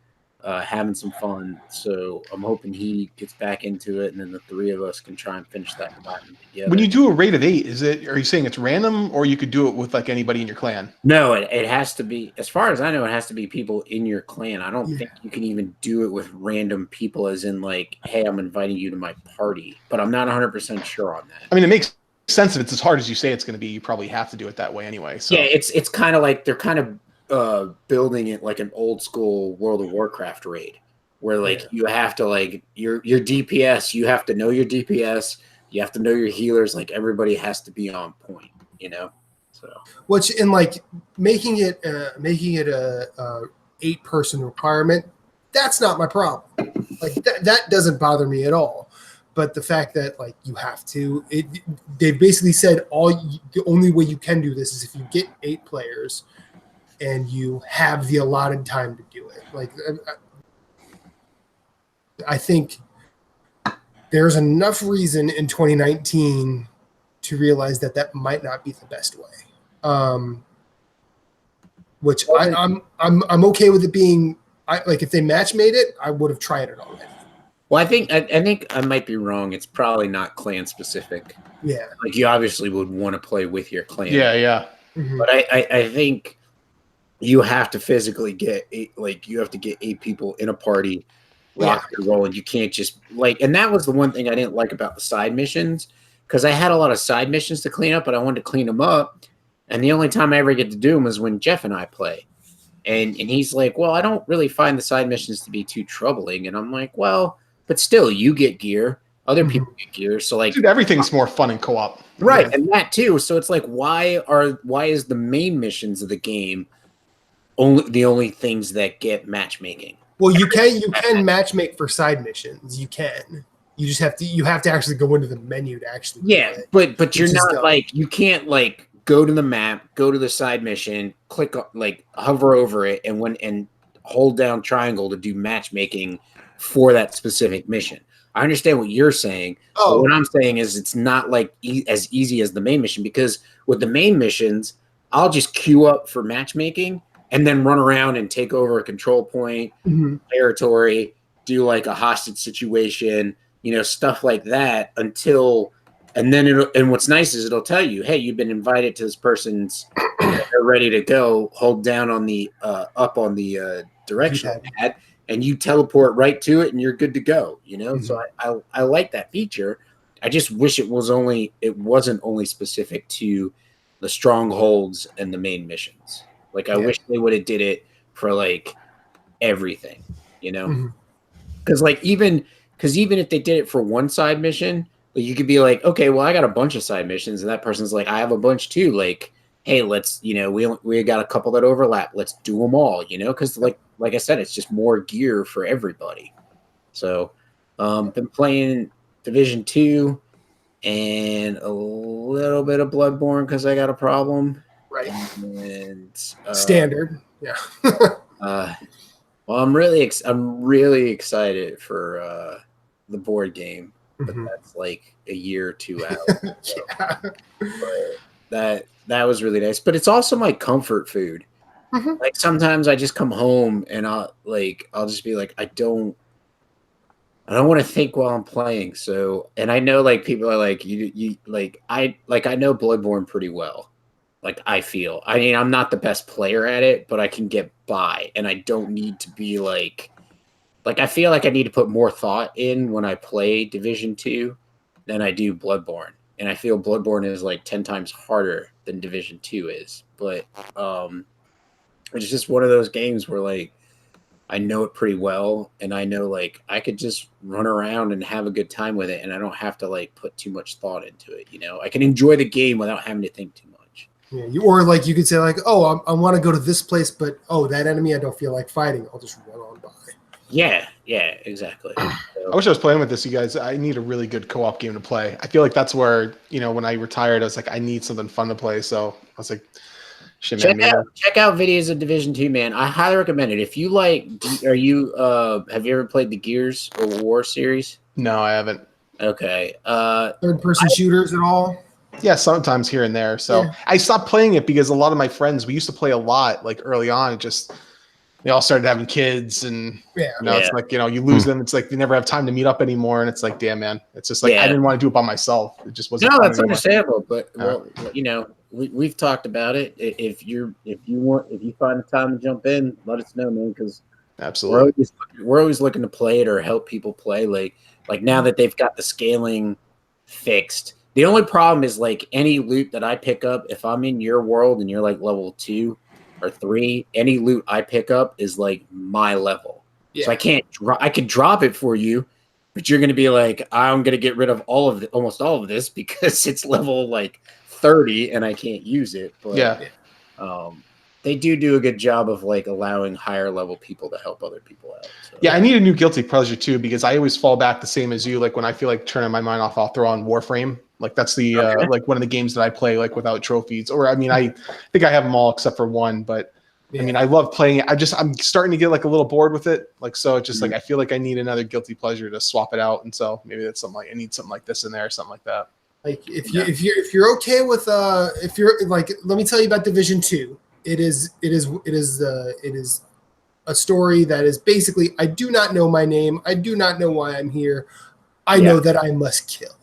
having some fun. So I'm hoping he gets back into it, and then the three of us can try and finish that platinum together. When you do a raid of 8, are you saying it's random, or you could do it with like anybody in your clan? No, it has to be, as far as I know, it has to be people in your clan. I don't think you can even do it with random people, as in like, hey, I'm inviting you to my party, but I'm not 100% sure on that. I mean, it makes sense if it's as hard as you say it's going to be. You probably have to do it that way anyway. So yeah, it's kind of like they're kind of building it like an old school World of Warcraft raid, where like you have to like your DPS, you have to know your DPS, you have to know your healers. Like everybody has to be on point, So which in like making it a 8-person requirement, that's not my problem. Like that doesn't bother me at all. But the fact that like you have to, they basically said the only way you can do this is if you get 8 players and you have the allotted time to do it. Like I think there's enough reason in 2019 to realize that might not be the best way. Which I'm okay with it being. Like if they match made it, I would have tried it already. Well, I think I might be wrong. It's probably not clan specific. Yeah. Like you obviously would want to play with your clan. Yeah. Mm-hmm. But I think you have to physically get you have to get 8 people in a party, rock and roll, and you can't just and that was the one thing I didn't like about the side missions, because I had a lot of side missions to clean up, but I wanted to clean them up, and the only time I ever get to do them is when Jeff and I play, and he's like, well, I don't really find the side missions to be too troubling, and I'm like, well, but still, you get gear, other people get gear, so Dude, everything's more fun in co-op, right? And that too. So it's like, why is the main missions of the game the only things that get matchmaking? Well, you can matchmake for side missions. You can. You just have to actually go into the menu to actually play. But you're not you can't go to the map, go to the side mission, click hover over it, and hold down triangle to do matchmaking for that specific mission. I understand what you're saying. But what I'm saying is it's not as easy as the main mission, because with the main missions, I'll just queue up for matchmaking and then run around and take over a control point, territory, do a hostage situation, stuff like that and what's nice is it'll tell you, hey, you've been invited to this person's, they're ready to go, hold down on the up on the direction pad, and you teleport right to it and you're good to go, So I like that feature. I just wish it wasn't only specific to the strongholds and the main missions. I wish they would have did it for everything, because even if they did it for one side mission, you could be like, okay, well, I got a bunch of side missions, and that person's like, I have a bunch too. Hey, let's, we got a couple that overlap. Let's do them all, because like I said, it's just more gear for everybody. So, been playing Division 2 and a little bit of Bloodborne because I got a problem. Right. And standard. Yeah. Well, I'm really excited for the board game, but that's a year or two out. So. But that was really nice. But it's also my comfort food. Sometimes I just come home and I'll just be like, I don't want to think while I'm playing. So, and I know people are I know Bloodborne pretty well. I feel. I mean, I'm not the best player at it, but I can get by, and I don't need to be I feel like I need to put more thought in when I play Division 2 than I do Bloodborne. And I feel Bloodborne is 10 times harder than Division 2 is. But it's just one of those games where I know it pretty well, and I know I could just run around and have a good time with it, and I don't have to put too much thought into it. I can enjoy the game without having to think too much. Yeah, you could say oh, I want to go to this place, but that enemy I don't feel like fighting. I'll just run on by. Yeah, exactly. So, I wish I was playing with this, you guys. I need a really good co-op game to play. I feel like that's where when I retired, I was like, I need something fun to play. So I was like, shit, check out videos of Division 2, man. I highly recommend it. If you have you ever played the Gears of War series? No, I haven't. Okay. Third-person shooters at all? Yeah, sometimes here and there. So I stopped playing it because a lot of my friends, we used to play a lot early on. Just they all started having kids, and it's you lose them. It's they never have time to meet up anymore, and it's damn, man. It's just I didn't want to do it by myself. It just wasn't. No, that's understandable. But we've talked about it. If you find the time to jump in, let us know, man. Because absolutely, we're always looking to play it or help people play. Like now that they've got the scaling fixed. The only problem is any loot that I pick up, if I'm in your world and you're level 2 or 3, any loot I pick up is my level. Yeah. So I can't I could drop it for you, but you're going to be I'm going to get rid of almost all of this because it's level 30 and I can't use it. But they do a good job of allowing higher level people to help other people out. So. Yeah, I need a new guilty pleasure too, because I always fall back the same as you. When I feel turning my mind off, I'll throw on Warframe. That's the one of the games that I play without trophies. Or I mean, I think I have them all except for one, but I mean, I love playing it. I'm starting to get a little bored with it. So it's just I feel I need another guilty pleasure to swap it out. And so maybe that's something I need something like this in there or something like that. If you're okay with if you're let me tell you about Division 2. It is a story that is basically, I do not know my name. I do not know why I'm here. I know that I must kill.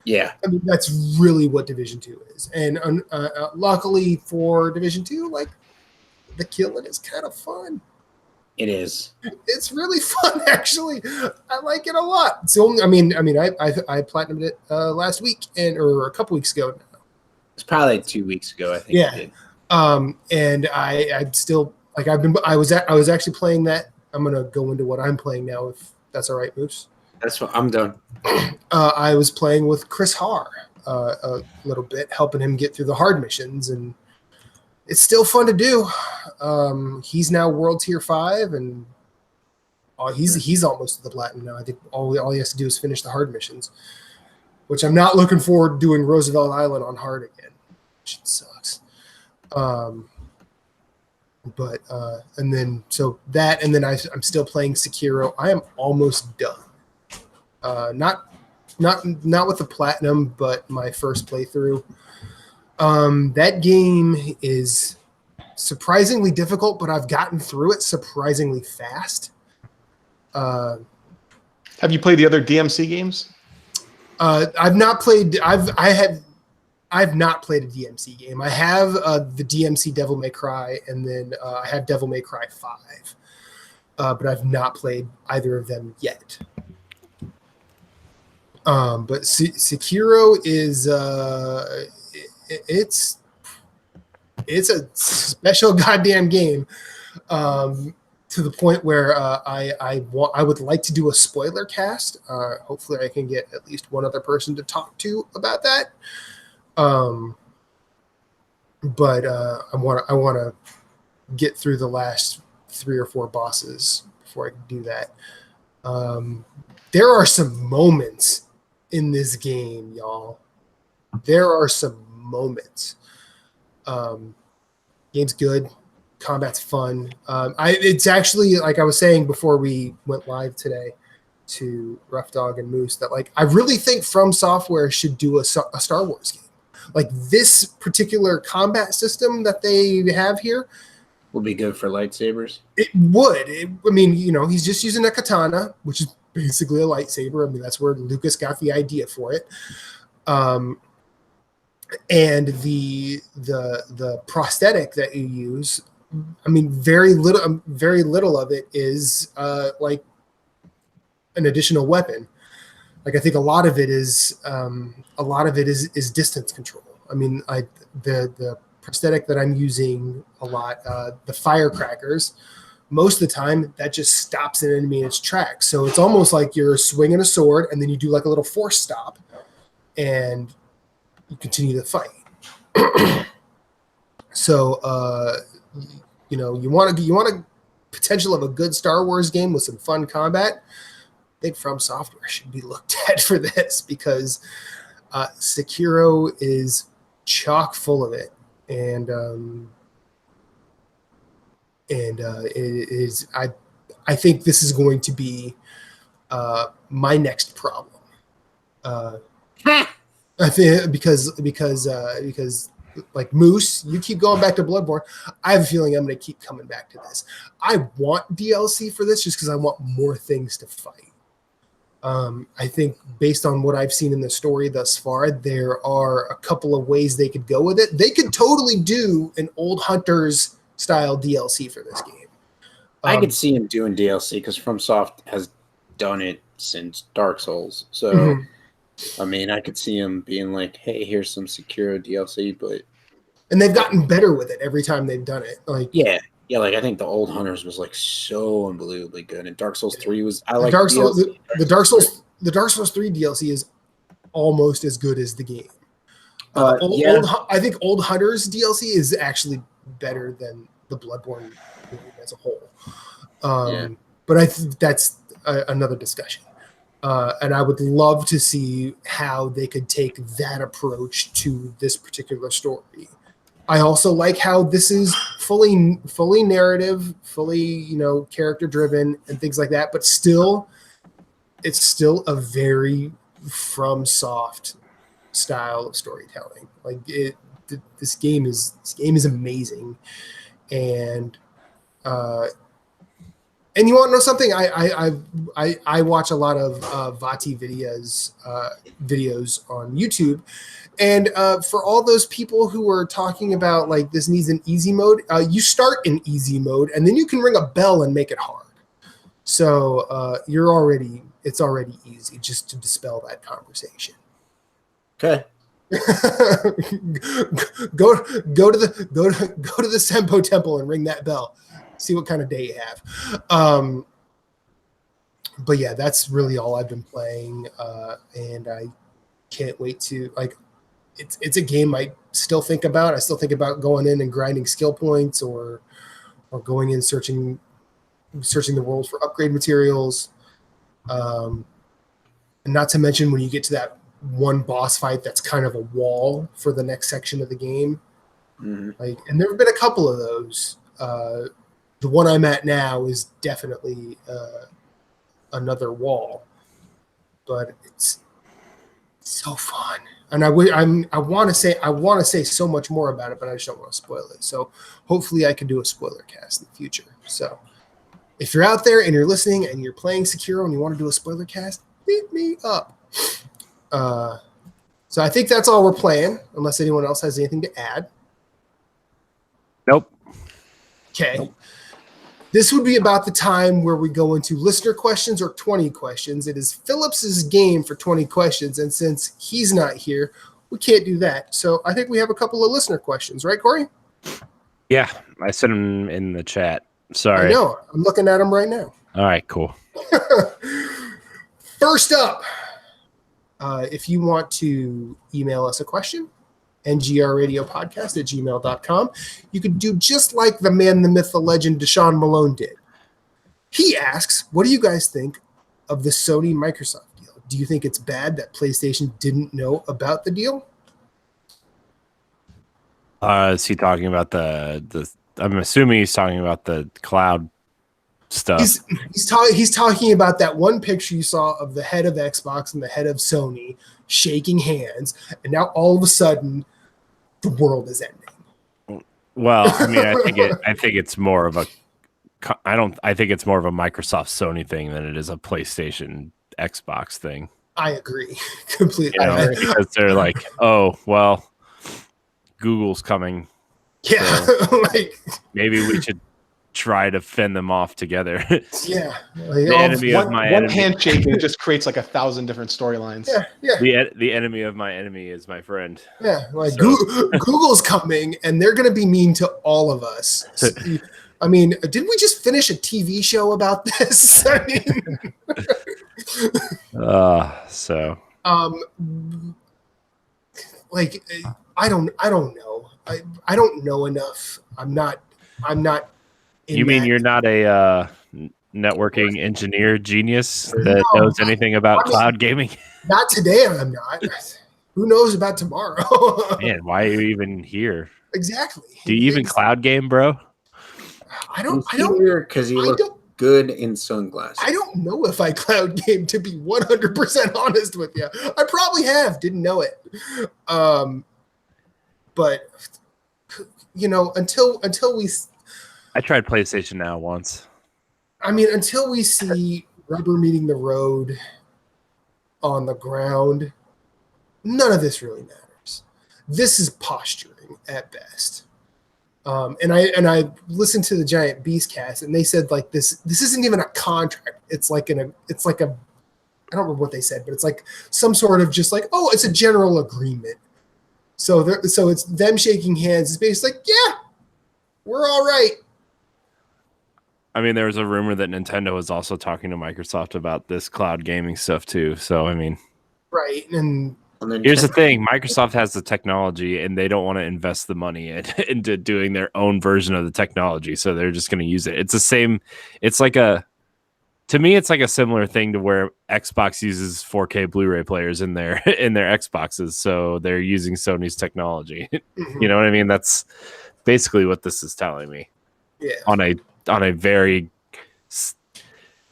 Yeah. I mean, that's really what Division 2 is. And luckily for Division 2, the killing is kind of fun. It is. It's really fun, actually. I like it a lot. So, I platinumed it last week or a couple weeks ago. It's probably 2 weeks ago, I think. Yeah. You did. And I'm still like I was actually playing that. I'm gonna go into what I'm playing now, if that's all right, Moose. That's what I'm done. I was playing with Chris Haar a little bit, helping him get through the hard missions, and it's still fun to do. He's now World Tier 5, and he's almost to the platinum now. I think all he has to do is finish the hard missions, which I'm not looking forward to doing Roosevelt Island on hard again. Which sucks. And then I'm still playing Sekiro. I am almost done. Not with the platinum, but my first playthrough. That game is surprisingly difficult, but I've gotten through it surprisingly fast. Have you played the other DMC games? I've not played. I've not played a DMC game. I have the DMC Devil May Cry, and then I have Devil May Cry 5, but I've not played either of them yet. But Sekiro is it's a special goddamn game, to the point where I would like to do a spoiler cast. Hopefully, I can get at least one other person to talk to about that. But I want to get through the last 3 or 4 bosses before I can do that. There are some moments in this game, y'all. There are some moments. Game's good. Combat's fun. It's actually, like I was saying before we went live today to Rough Dog and Moose, that like I really think From Software should do a Star Wars game. Like this particular combat system that they have here Will be good for lightsabers. It would. He's just using a katana, which is basically a lightsaber. I mean, that's where Lucas got the idea for it. And the prosthetic that you use, I mean, very little of it is like an additional weapon. Like I think a lot of it is distance control. I mean, the prosthetic that I'm using a lot, the firecrackers, most of the time that just stops an enemy in its tracks. So it's almost like you're swinging a sword and then you do like a little force stop and you continue the fight. So, you want a potential of a good Star Wars game with some fun combat. I think From Software should be looked at for this, because Sekiro is chock full of it, and it is. I think this is going to be my next problem. I think because like Moose, you keep going back to Bloodborne. I have a feeling I'm going to keep coming back to this. I want DLC for this just because I want more things to fight. I think based on what I've seen in the story thus far, there are a couple of ways they could go with it. They could totally do an Old Hunters style DLC for this game. I could see him doing DLC because FromSoft has done it since Dark Souls. So, I mean, I could see him being like, hey, here's some Sekiro DLC, and they've gotten better with it every time they've done it. Like like I think the Old Hunters was like so unbelievably good, and Dark Souls 3 was the Dark Souls 3 DLC is almost as good as the game. I think Old Hunters DLC is actually better than the Bloodborne game as a whole. But I think that's another discussion. And I would love to see how they could take that approach to this particular story. I also like how this is fully narrative, fully, character driven and things like that, but it's still a very FromSoft style of storytelling. Like this game is amazing. And And you want to know something? I watch a lot of Vati videos on YouTube, and for all those people who are talking about like this needs an easy mode, you start in easy mode, and then you can ring a bell and make it hard. So it's already easy, just to dispel that conversation. Okay. go to the Senpo temple and ring that bell. See what kind of day you have. But yeah, that's really all I've been playing, and I can't wait to like. It's a game I still think about. I still think about going in and grinding skill points, or going in searching the world for upgrade materials. And not to mention when you get to that one boss fight that's kind of a wall for the next section of the game. Mm-hmm. Like, and there have been a couple of those. The one I'm at now is definitely another wall, but it's so fun. And I want to say so much more about it, but I just don't want to spoil it. So hopefully I can do a spoiler cast in the future. So if you're out there and you're listening and you're playing Sekiro and you want to do a spoiler cast, hit me up. So I think that's all we're playing, unless anyone else has anything to add. Nope. Okay. Nope. This would be about the time where we go into listener questions or 20 questions. It is Phillips's game for 20 questions, and since he's not here, we can't do that. So I think we have a couple of listener questions, right, Corey? Yeah, I sent them in the chat. Sorry. I know. I'm looking at them right now. All right, cool. First up, if you want to email us a question, ngrradiopodcast@gmail.com. You could do just like the man, the myth, the legend, Deshaun Malone did. He asks, what do you guys think of the Sony-Microsoft deal? Do you think it's bad that PlayStation didn't know about the deal? Is he talking about the I'm assuming he's talking about the cloud stuff. He's talking about that one picture you saw of the head of Xbox and the head of Sony shaking hands, and now all of a sudden the world is ending. Well, I mean, I think it's more of a Microsoft Sony thing than it is a PlayStation Xbox thing. I agree completely. Because they're like, oh well, Google's coming. Yeah, so maybe we should try to fend them off together. Yeah, the enemy of my enemy. One handshake and it just creates like 1,000 different storylines. Yeah. The enemy of my enemy is my friend. Yeah, like so. Google's coming and they're going to be mean to all of us. I mean, didn't we just finish a TV show about this? I mean, like I don't know. I don't know enough. I'm not. You mean you're not a networking engineer genius that knows anything about cloud gaming? Not today, I'm not. Who knows about tomorrow? Man, why are you even here? Exactly. Do you even cloud game, bro? I don't. Because you look good in sunglasses. I don't know if I cloud game, to be 100% honest with you. I probably have. Didn't know it. But you know, until we. I tried PlayStation Now once. I mean, until we see rubber meeting the road on the ground, none of this really matters. This is posturing at best. And I listened to the Giant Beast cast, and they said like this isn't even a contract. It's like I don't remember what they said, but it's like some sort of just like, oh, it's a general agreement. So it's them shaking hands. It's basically like, yeah, we're all right. I mean, there was a rumor that Nintendo was also talking to Microsoft about this cloud gaming stuff too. So, I mean, right. And here's the thing: Microsoft has the technology, and they don't want to invest the money into doing their own version of the technology. So they're just going to use it. It's the same. To me, it's like a similar thing to where Xbox uses 4K Blu-ray players in their Xboxes. So they're using Sony's technology. Mm-hmm. You know what I mean? That's basically what this is telling me. Yeah. On a very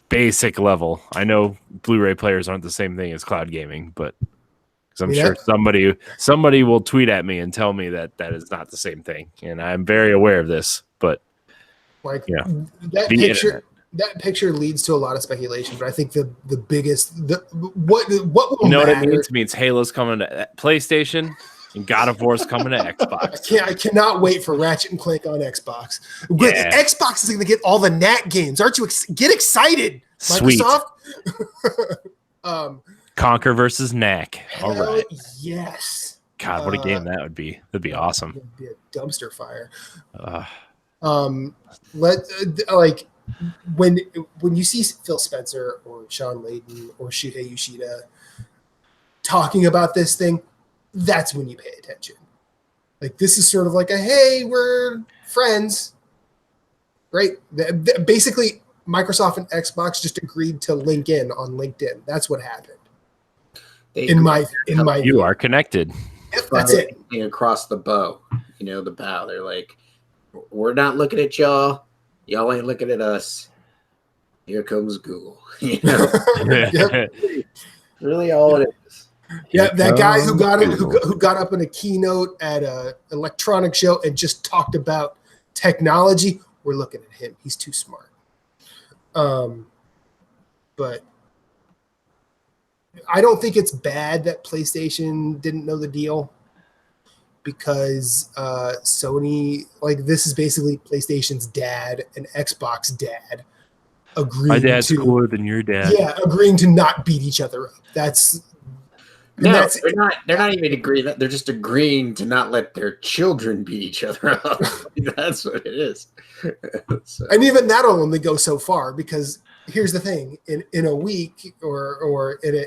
basic level. I know Blu-ray players aren't the same thing as cloud gaming, but because I'm sure somebody will tweet at me and tell me that is not the same thing, and I'm very aware of this. But like yeah, that picture, that picture leads to a lot of speculation, but I think the biggest what will You know what it matter. means? It means Halo's coming to PlayStation and God of War's coming to Xbox. I cannot wait for Ratchet and Clank on Xbox. Yeah. Xbox is going to get all the Knack games. Aren't you get excited, Sweet. Microsoft? Conquer versus Knack. All Hell right. yes. God, what a game that would be. That'd be awesome. It'd be a dumpster fire. When you see Phil Spencer or Sean Layden or Shuhei Yoshida talking about this thing, that's when you pay attention. Like, this is sort of like a, hey, we're friends. Right? Basically, Microsoft and Xbox just agreed to link in on LinkedIn. That's what happened. In my You are connected. Yep, that's it. Across the bow. The bow. They're like, we're not looking at y'all. Y'all ain't looking at us. Here comes Google. Yep. Really all it is. Yeah, that guy who got up in a keynote at a electronic show and just talked about technology. We're looking at him. He's too smart. But I don't think it's bad that PlayStation didn't know the deal, because Sony, like, this is basically PlayStation's dad and Xbox dad agreeing. My dad's cooler than your dad. Yeah, agreeing to not beat each other up. They're not even agreeing. They're just agreeing to not let their children beat each other up. That's what it is. So. And even that'll only go so far, because here's the thing: in a week or in a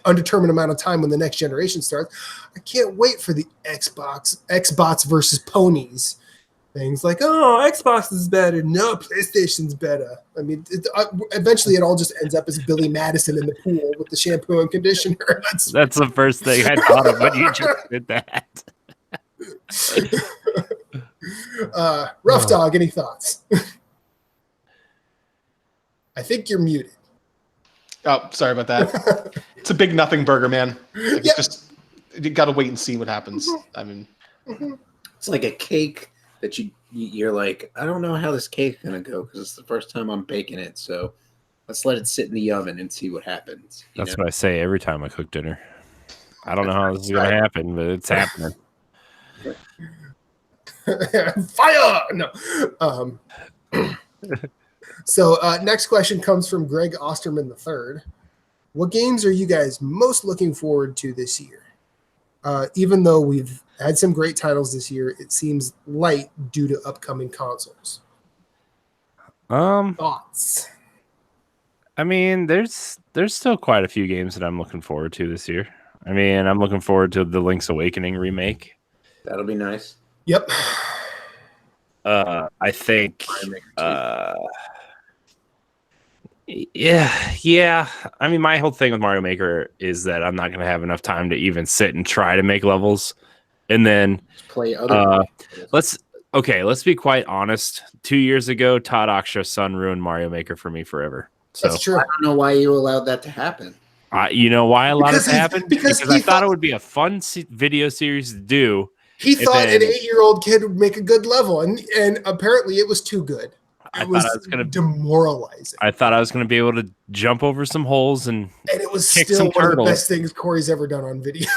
undetermined amount of time when the next generation starts, I can't wait for the Xbox versus ponies. Things like, oh, Xbox is better. No, PlayStation's better. I mean, eventually it all just ends up as Billy Madison in the pool with the shampoo and conditioner. That's the first thing I thought of when you just did that. Rough Dog, any thoughts? I think you're muted. Oh, sorry about that. It's a big nothing burger, man. Like, Yep. It's just, you got to wait and see what happens. I mean, it's like a cake that you're like, I don't know how this cake's gonna go because it's the first time I'm baking it. So let's let it sit in the oven and see what happens. That's what I say every time I cook dinner. I don't know how this is going to happen, but it's happening. Fire! No. So next question comes from Greg Osterman III. What games are you guys most looking forward to this year? Even though we've had some great titles this year, it seems light due to upcoming consoles. Thoughts? I mean, there's still quite a few games that I'm looking forward to this year. I mean, I'm looking forward to the Link's Awakening remake. That'll be nice. Yep. I think yeah. I mean, my whole thing with Mario Maker is that I'm not going to have enough time to even sit and try to make levels. And then Just play other let's be quite honest. 2 years ago, Todd Aksha's son ruined Mario Maker for me forever. So That's true. I don't know why you allowed that to happen. you know why I allowed it to happen? Because I thought it would be a fun video series to do. He thought an 8-year-old kid would make a good level, and apparently it was too good. It was demoralizing. I thought I was going to be able to jump over some holes and it was kick still some one of the turtles. best things Corey's ever done on video.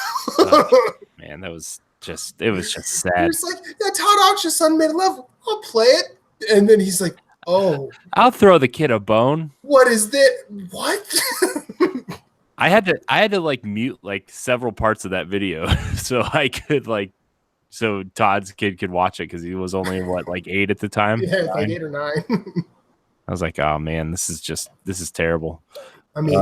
Man, it was just sad. It's like, yeah, Todd Aksha's son made a level. I'll play it. And then he's like, oh, I'll throw the kid a bone. what is this? What? I had to like mute like several parts of that video so I could so Todd's kid could watch it because he was only like 8 at the time. Yeah, it's like 8 or 9. I was like, oh man, this is terrible. I mean,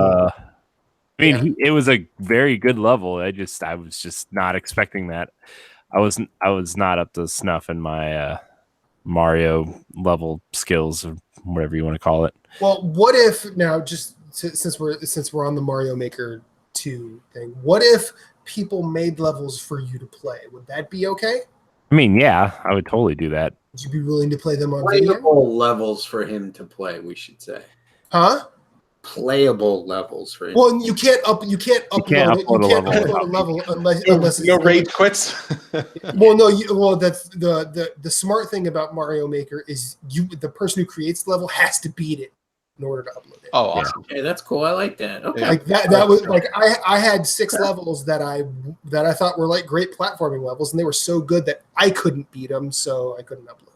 It was a very good level. I was just not expecting that. I was not up to snuff in my Mario level skills or whatever you want to call it. well, what if now, just since we're on the Mario Maker 2 thing, what if people made levels for you to play? Would that be okay? I mean, yeah, I would totally do that. Would you be willing to play them on video? Playable levels for him to play, we should say. Huh? playable levels, right? Well, you can't upload it. You can't upload a level unless no it's rage quits. Well, no. That's the smart thing about Mario Maker is the person who creates the level has to beat it in order to upload it. Oh, awesome! Okay, that's cool. I like that. Okay, Like that was like I had 6 levels that I thought were like great platforming levels, and they were so good that I couldn't beat them, so I couldn't upload it.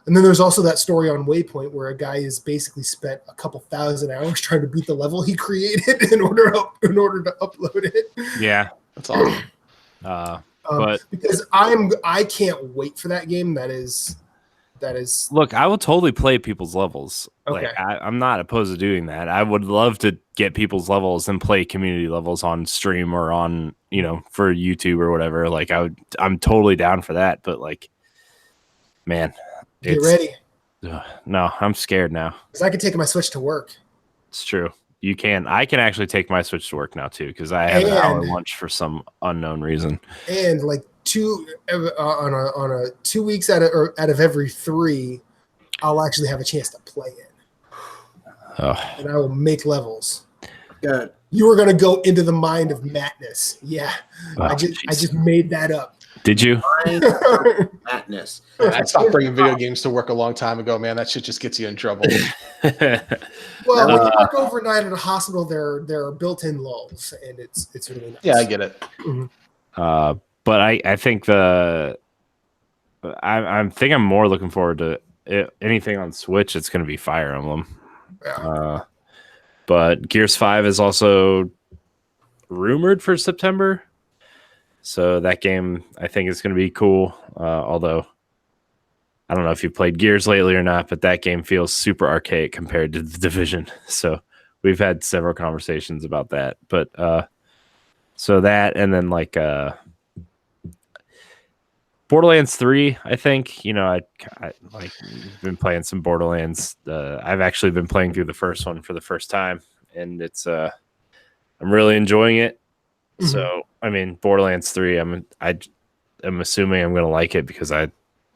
And then there's also that story on Waypoint where a guy has basically spent a couple thousand hours trying to beat the level he created in order to upload it. Yeah, That's awesome. But because I can't wait for that game. That is. Look, I will totally play people's levels. Okay. Like I'm not opposed to doing that. I would love to get people's levels and play community levels on stream or on, for YouTube or whatever. Like I'm totally down for that. But like, man, get ready. No, I'm scared now. Because I can take my Switch to work. It's true. You can. I can actually take my Switch to work now too because I have an hour lunch for some unknown reason. And like 2 weeks out of every 3, I'll actually have a chance to play it. Oh. And I will make levels. Good. You were gonna go into the mind of madness. Yeah, I just made that up. Did you? Madness. I stopped bringing video games to work a long time ago, man. That shit just gets you in trouble. Well, when you work overnight at a hospital, there are built-in lulls, and it's really nice. Yeah, I get it. Mm-hmm. But I think I'm more looking forward to anything on Switch. It's going to be Fire Emblem. Yeah. But Gears 5 is also rumored for September. So that game, I think, is going to be cool. Although, I don't know if you've played Gears lately or not, but that game feels super archaic compared to The Division. So we've had several conversations about that. But so that, and then like Borderlands 3, I think, I like been playing some Borderlands. I've actually been playing through the first one for the first time, and it's I'm really enjoying it. Mm-hmm. So, I mean, Borderlands 3, I'm assuming I'm going to like it because I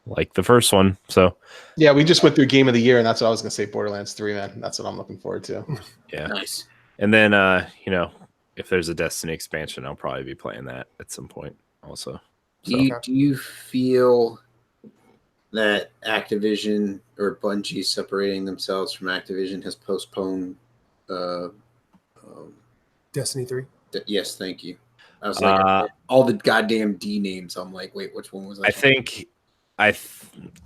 like the first one. So, yeah, we just went through Game of the Year, and that's what I was going to say. Borderlands 3, man, that's what I'm looking forward to. Yeah, nice. And then, if there's a Destiny expansion, I'll probably be playing that at some point also. Do you feel that Activision or Bungie separating themselves from Activision has postponed Destiny 3? Yes, thank you. I was like, all the goddamn D names. I'm like, wait, which one was that? I think I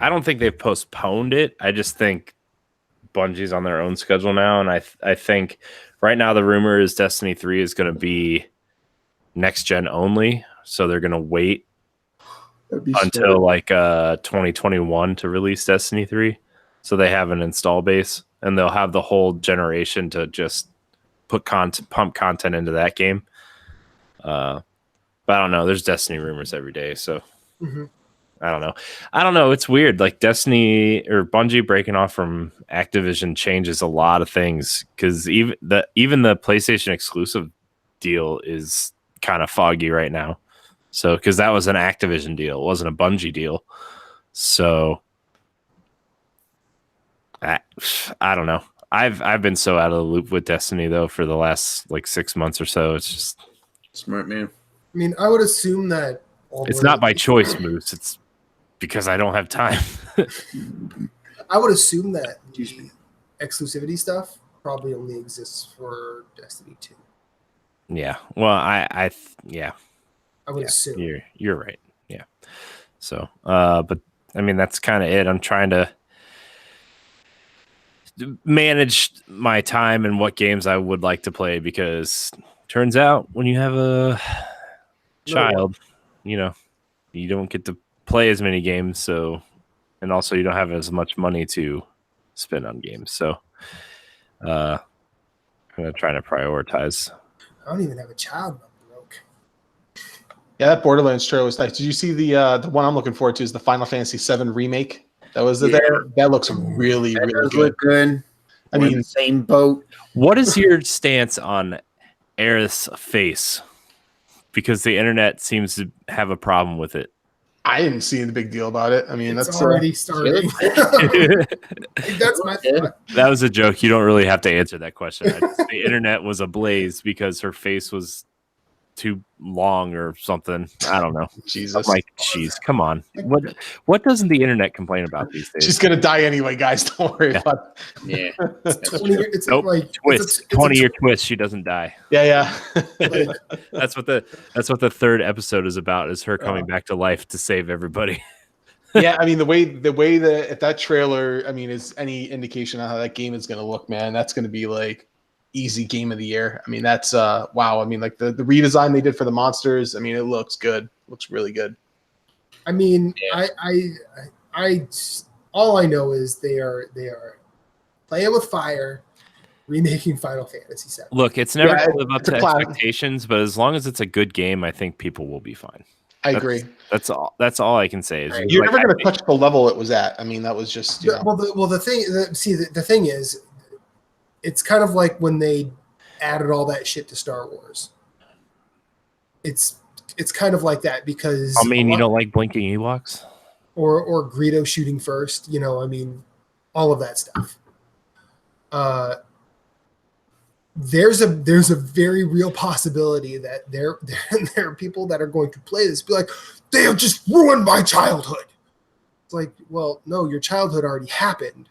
don't think they've postponed it. I just think Bungie's on their own schedule now, and I think right now the rumor is Destiny 3 is going to be next gen only, so they're going to wait until like 2021 to release Destiny 3, so they have an install base, and they'll have the whole generation to just pump content into that game. But I don't know. There's Destiny rumors every day, so I don't know. It's weird. Like Destiny or Bungie breaking off from Activision changes a lot of things because even the PlayStation exclusive deal is kind of foggy right now. So because that was an Activision deal, it wasn't a Bungie deal. So I don't know. I've been so out of the loop with Destiny though for the last like 6 months or so. It's just smart, man. I mean, I would assume that it's not by choice, Moose. It's because I don't have time. I would assume that the exclusivity stuff probably only exists for Destiny 2. Yeah. Well, I would assume. You're right. Yeah. So, but I mean, that's kind of it. I'm trying to manage my time and what games I would like to play because turns out when you have a child, you don't get to play as many games. So, and also you don't have as much money to spend on games. So, I'm trying to prioritize. I don't even have a child. I'm broke. Yeah, that Borderlands trailer was nice. Did you see the one I'm looking forward to is the Final Fantasy VII remake? That was there. That looks really, really good. Look good. I mean, the same boat. What is your stance on Aerith's face? Because the internet seems to have a problem with it. I didn't see the big deal about it. I mean, It's that's already starting. That's my thought. That was a joke. You don't really have to answer that question. The internet was ablaze because her face was too long or something. I don't know. Jesus. I'm like, jeez, come on. What doesn't the internet complain about these days? She's gonna die anyway, guys. Don't worry about Yeah. It's 20 year, it's Nope. like Twist. 20-year twist. She doesn't die. Yeah. like, That's what the third episode is about. Is her coming back to life to save everybody. Yeah, I mean the way that if that trailer, I mean, is any indication on how that game is gonna look, man, that's gonna be like easy game of the year. I mean, that's wow. I mean, like the redesign they did for the monsters, I mean, it looks good. Looks really good. I mean, Yeah. I all I know is they are playing with fire, remaking Final Fantasy VII. Look, it's never Yeah, going to live up it's a to classic. expectations, but as long as it's a good game, I think people will be fine. I agree. That's all. That's all I can say. Is You're like, never going to touch the level it was at. I mean, that was just The thing is, it's kind of like when they added all that shit to Star Wars. It's kind of like that because I mean, you don't like blinking Ewoks? or Greedo shooting first, I mean, all of that stuff. There's a very real possibility that there are people that are going to play this, be like, they have just ruined my childhood. It's like, well, no, your childhood already happened.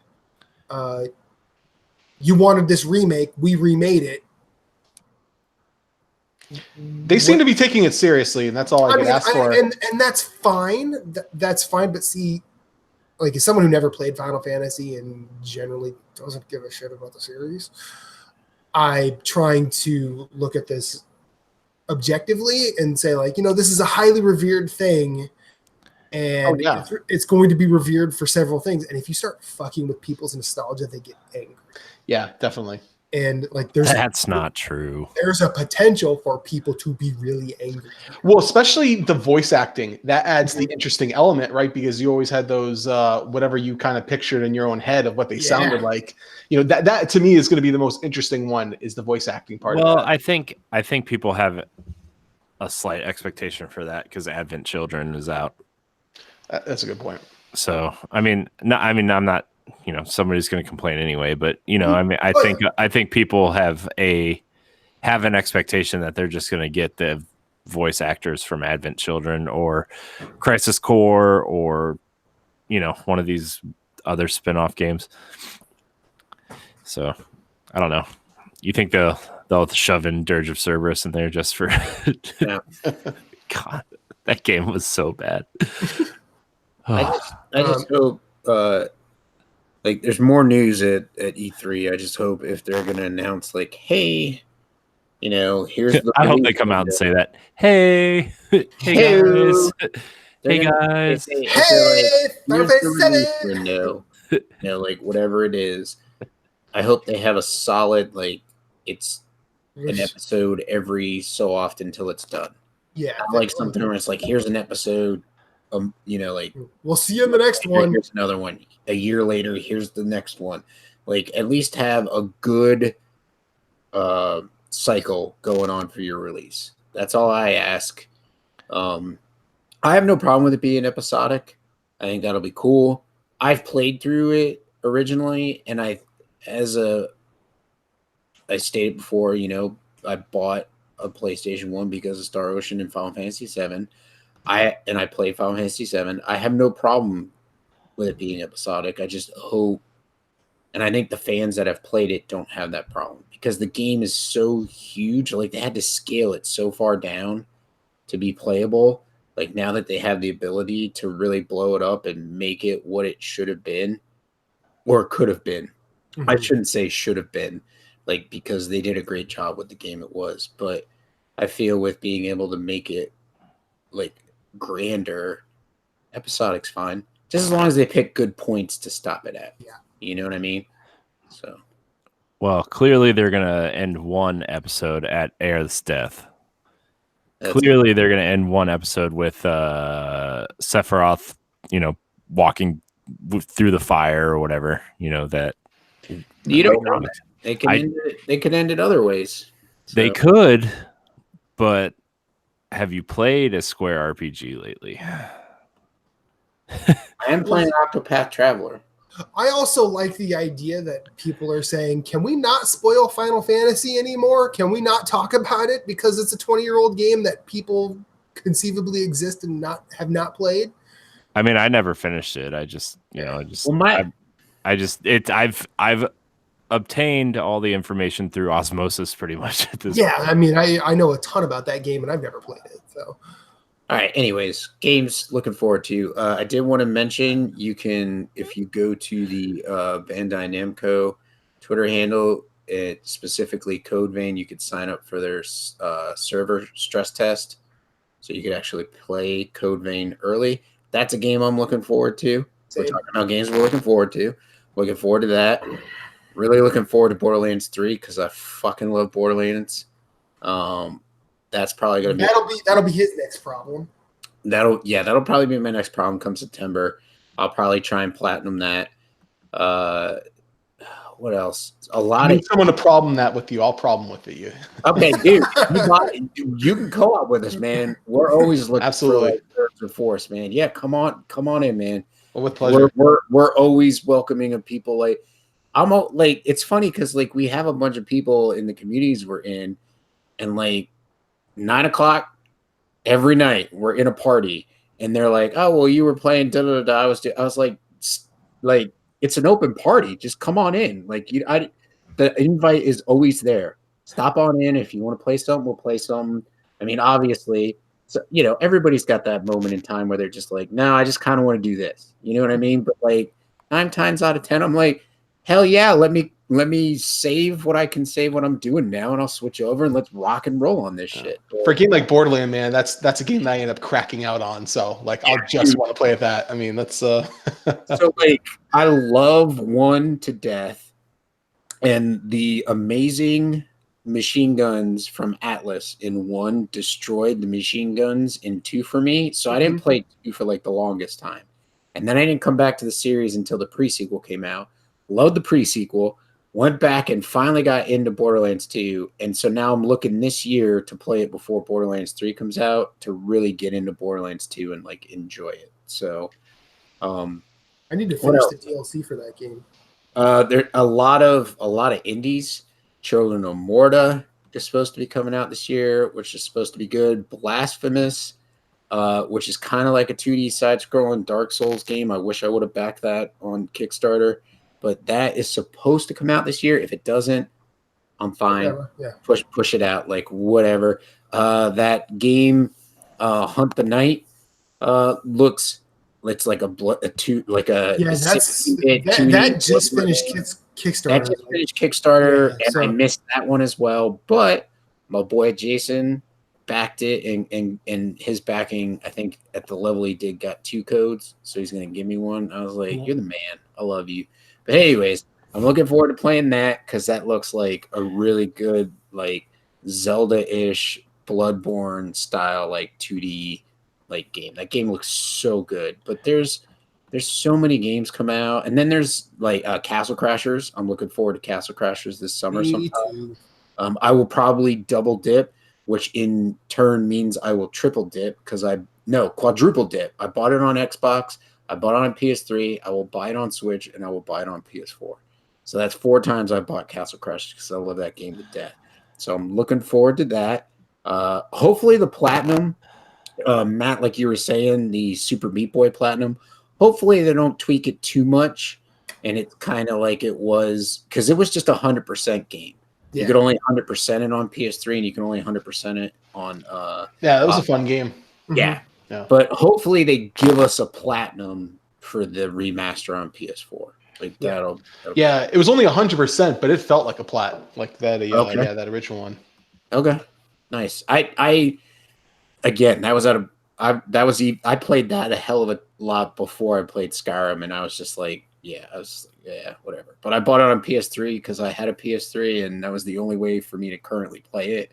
You wanted this remake, we remade it. They seem to be taking it seriously, and that's all I could ask for. And that's fine. That's fine. But see, like, as someone who never played Final Fantasy and generally doesn't give a shit about the series, I'm trying to look at this objectively and say, like, this is a highly revered thing, and it's going to be revered for several things. And if you start fucking with people's nostalgia, they get angry. Yeah, definitely. And like, that's not true. There's a potential for people to be really angry. Well, especially the voice acting, that adds the interesting element, right? Because you always had those whatever you kind of pictured in your own head of what they sounded like. That to me is going to be the most interesting one, is the voice acting part. Well, of that. I think people have a slight expectation for that because Advent Children is out. That's a good point. So I'm not. Somebody's going to complain anyway, but I think people have an expectation that they're just going to get the voice actors from Advent Children or Crisis Core or one of these other spin-off games. So I don't know. You think they'll shove in Dirge of Cerberus in there just for God, that game was so bad. I just hope like there's more news at E3. I just hope if they're gonna announce like, hey, here's the I hope they come out and say that. Hey guys. Hey guys. Final Fantasy VII. Window. Like whatever it is. I hope they have a solid, like, it's an episode every so often until it's done. Yeah. I like something where it's like, here's an episode, like, we'll see you in the next one. Here's another one. A year later, here's the next one. Like, at least have a good cycle going on for your release. That's all I ask. I have no problem with it being episodic. I think that'll be cool. I've played through it originally, and I stated before, I bought a PlayStation 1 because of Star Ocean and Final Fantasy 7. I played Final Fantasy 7. I have no problem with it being episodic. I just hope, and I think the fans that have played it don't have that problem because the game is so huge. Like, they had to scale it so far down to be playable. Like, now that they have the ability to really blow it up and make it what it should have been or could have been. Mm-hmm. I shouldn't say should have been, like, because they did a great job with the game it was. But I feel with being able to make it, like, grander, episodic's fine. Just as long as they pick good points to stop it at. Yeah. You know what I mean? So. Well, clearly they're going to end one episode at Aerith's death. Clearly they're going to end one episode with Sephiroth, walking through the fire or whatever, that. You don't know. They can end it other ways. So. They could, but have you played a Square RPG lately? I am playing Octopath Traveler. I also like the idea that people are saying, can we not spoil Final Fantasy anymore? Can we not talk about it because it's a 20-year-old game that people conceivably exist and have not played? I mean, I never finished it. I just, I've obtained all the information through osmosis pretty much at this point. I mean, I know a ton about that game and I've never played it. So, all right. Anyways, games looking forward to. I did want to mention you can, if you go to the Bandai Namco Twitter handle, it specifically Code Vein, you could sign up for their server stress test, so you could actually play Code Vein early. That's a game I'm looking forward to. We're talking about games we're looking forward to. Looking forward to that. Really looking forward to Borderlands 3 because I fucking love Borderlands. That's probably gonna that'll be his next problem. That'll probably be my next problem come September. I'll probably try and platinum that. What else? I need someone to problem that with you. I'll problem with it. You. Okay, dude. You can co-op with us, man. We're always looking for like thirds or fourths, man. Yeah, come on in, man. Well, with pleasure. We're always welcoming of people like it's funny because like we have a bunch of people in the communities we're in, and like 9 o'clock every night we're in a party, and they're like, "Oh, well, you were playing da da da." I was like, it's an open party. Just come on in. Like the invite is always there. Stop on in if you want to play something. We'll play something. I mean, obviously, so everybody's got that moment in time where they're just like, "No, I just kind of want to do this." You know what I mean? But like 9 times out of 10, I'm like, hell yeah, let me save what I can save what I'm doing now, and I'll switch over and let's rock and roll on this shit. For a game like Borderlands, man, that's a game that I end up cracking out on. So like, I'll just want to play that. I mean, that's So like, I love 1 to death, and the amazing machine guns from Atlas in 1 destroyed the machine guns in 2 for me. So I didn't play 2 for like the longest time, and then I didn't come back to the series until the pre-sequel came out. Loved the pre-sequel, went back and finally got into Borderlands 2. And so now I'm looking this year to play it before Borderlands 3 comes out to really get into Borderlands 2 and like enjoy it. So I need to finish the DLC for that game. There a lot of indies. Children of Morta is supposed to be coming out this year, which is supposed to be good. Blasphemous, which is kind of like a 2D side-scrolling Dark Souls game. I wish I would have backed that on Kickstarter. But that is supposed to come out this year. If it doesn't, I'm fine. Yeah. Push it out, like whatever. That game, Hunt the Night, looks. It's like that just finished Kickstarter. That just finished Kickstarter, and I missed that one as well. But my boy Jason backed it, and his backing, I think at the level he did, got 2 codes, so he's gonna give me one. I was like, "You're the man. I love you." But anyways, I'm looking forward to playing that because that looks like a really good, like Zelda-ish, Bloodborne style, like 2D like game. That game looks so good. But there's so many games come out, and then there's like Castle Crashers. I'm looking forward to Castle Crashers this summer sometime. I will probably double dip, which in turn means I will triple dip quadruple dip. I bought it on Xbox. I bought it on PS3, I will buy it on Switch, and I will buy it on PS4. So that's 4 times I bought Castle Crashers because I love that game to death. So I'm looking forward to that. Hopefully the Platinum, Matt, like you were saying, the Super Meat Boy Platinum, hopefully they don't tweak it too much, and it's kind of like it was, because it was just a 100% game. Yeah. You could only 100% it on PS3, and you can only 100% it on... that was a fun game. Yeah. Yeah. But hopefully they give us a platinum for the remaster on PS4. Like that'll it was only 100%, but it felt like a plat, like that. That original one. Okay, nice. I again, that was I played that a hell of a lot before I played Skyrim, and I was just like, whatever. But I bought it on PS3 because I had a PS3, and that was the only way for me to currently play it.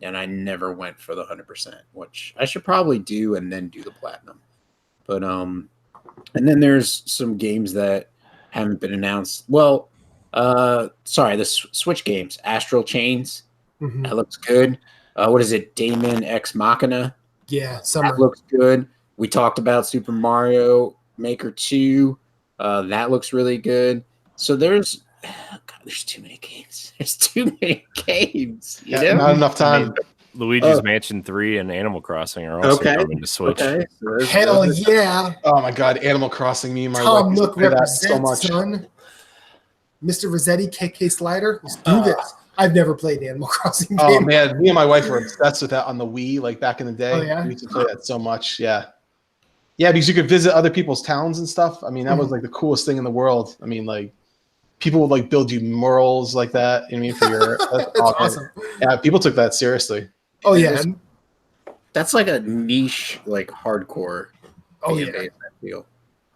And I never went for the 100%, which I should probably do and then do the platinum. But and then there's some games that haven't been announced. Well, the Switch games, Astral Chains, that looks good. What is it, Daemon Ex Machina? Yeah, summer. That looks good. We talked about Super Mario Maker 2. That looks really good. So there's too many games. There's too many games. You know? Not enough time. Luigi's Mansion 3 and Animal Crossing are also coming to Switch. Okay. So Hell yeah. Oh my god, Animal Crossing. Me and my Tom wife used to Nook play that so represents, much. son. Mr. Rossetti, KK Slider. Let's do this. I've never played the Animal Crossing game. Oh man, me and my wife were obsessed with that on the Wii, like back in the day. Oh, yeah? We used to play that so much. Yeah. Yeah, because you could visit other people's towns and stuff. I mean, that was like the coolest thing in the world. I mean, like people would like build you murals like that. You know what I mean, for your That's awesome. Yeah, people took that seriously. Oh yeah. That's like a niche, like hardcore. Oh fan yeah. base, I feel.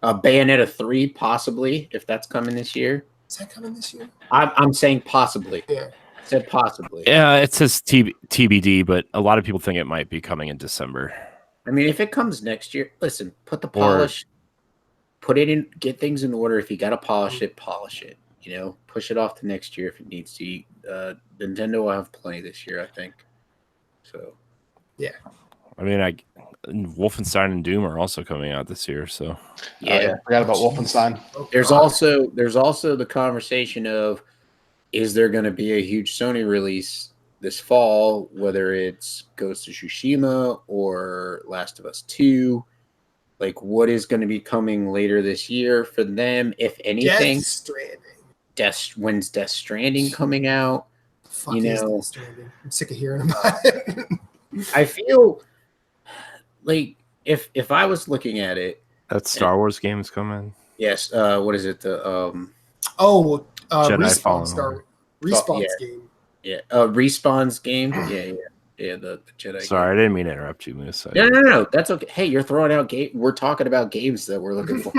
Bayonetta 3, possibly, if that's coming this year. Is that coming this year? I'm saying possibly. Yeah. I said possibly. Yeah, it says TBD, but a lot of people think it might be coming in December. I mean, if it comes next year, listen, put the polish, put it in, get things in order. If you got to polish it, polish it. You know, push it off to next year if it needs to. Nintendo will have plenty this year, I think. So, yeah. I mean, Wolfenstein and Doom are also coming out this year, so yeah. I forgot about Wolfenstein. There's also the conversation of, is there going to be a huge Sony release this fall, whether it's Ghost of Tsushima or Last of Us 2? Like, what is going to be coming later this year for them, if anything? Death Stranding. When's Death Stranding coming out? Fuck is Death Stranding. I'm sick of hearing about it. I feel like if I was looking at it, that Star Wars game is coming. Yes. What is it? The Jedi Respawn's game. Yeah. Respawn's game. Yeah. The Jedi. Sorry, game. I didn't mean to interrupt you, Moose. No. That's okay. Hey, you're throwing out game. We're talking about games that we're looking for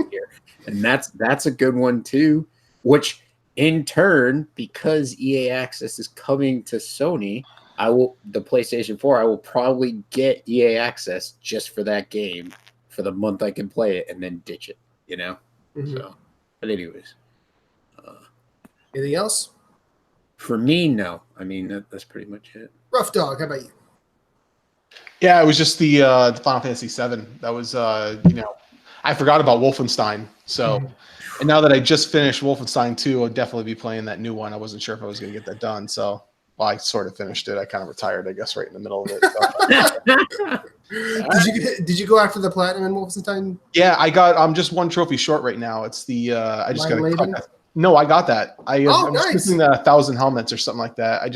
here, and that's a good one too. Which in turn, because EA Access is coming to Sony, the PlayStation 4, I will probably get EA Access just for that game for the month I can play it and then ditch it, you know? Mm-hmm. So, but anyways. Anything else? For me, no. I mean, that's pretty much it. Rough Dog, how about you? Yeah, it was just the Final Fantasy VII. That was, I forgot about Wolfenstein. So, and now that I just finished Wolfenstein 2, I'll definitely be playing that new one. I wasn't sure if I was going to get that done. So, well, I sort of finished it. I kind of retired, I guess, right in the middle of it. Did you go after the platinum in Wolfenstein? Yeah, I got. I'm just one trophy short right now. It's the. I just got to. No, I got that. I'm nice. just missing the 1,000 helmets or something like that. I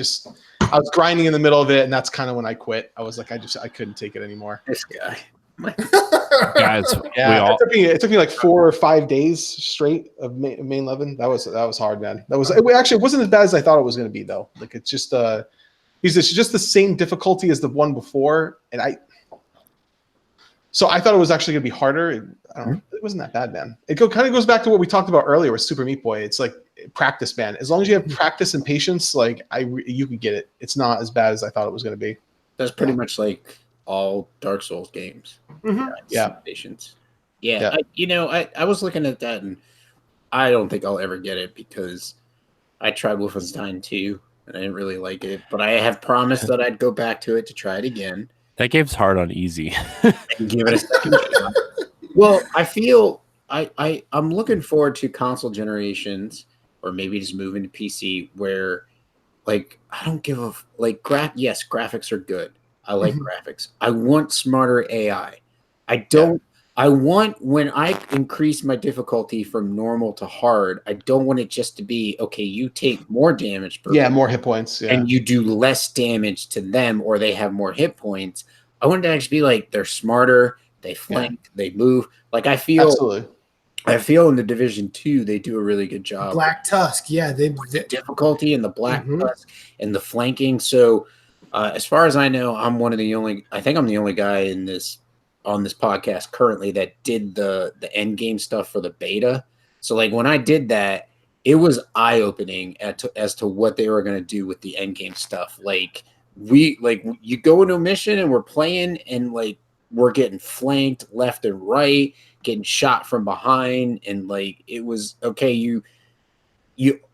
was grinding in the middle of it, and that's kind of when I quit. I was like, I couldn't take it anymore. This guy. Guys, yeah, it took me like 4 or 5 days straight of main 11. That was hard, man. It wasn't as bad as I thought it was going to be though. Like it's just it's just the same difficulty as the one before, and I thought it was actually going to be harder. It wasn't that bad, man. It kind of goes back to what we talked about earlier with Super Meat Boy. It's like practice, man. As long as you have practice and patience, like you can get it. It's not as bad as I thought it was going to be. That's pretty much like all Dark Souls games. Mm-hmm. Yeah. Patience. Yeah. I was looking at that, and I don't think I'll ever get it because I tried Wolfenstein 2 and I didn't really like it, but I have promised that I'd go back to it to try it again. That game's hard on easy. And give it a second shot. Well, I feel I'm looking forward to console generations, or maybe just moving to PC, where like I don't give a yes, graphics are good. I like graphics. I want smarter AI. I want, when I increase my difficulty from normal to hard, I don't want it just to be, okay, you take more damage per more hit points. Yeah. And you do less damage to them, or they have more hit points. I want it to actually be like they're smarter, they flank, they move. Like I feel in the Division 2, they do a really good job. Black Tusk, yeah. The difficulty and the Black Tusk and the flanking. So as far as I know, I'm the only guy on this podcast currently that did the end game stuff for the beta. So like when I did that, it was eye-opening as to what they were going to do with the end game stuff. Like you go into a mission and we're playing and like we're getting flanked left and right, getting shot from behind, and like it was okay, you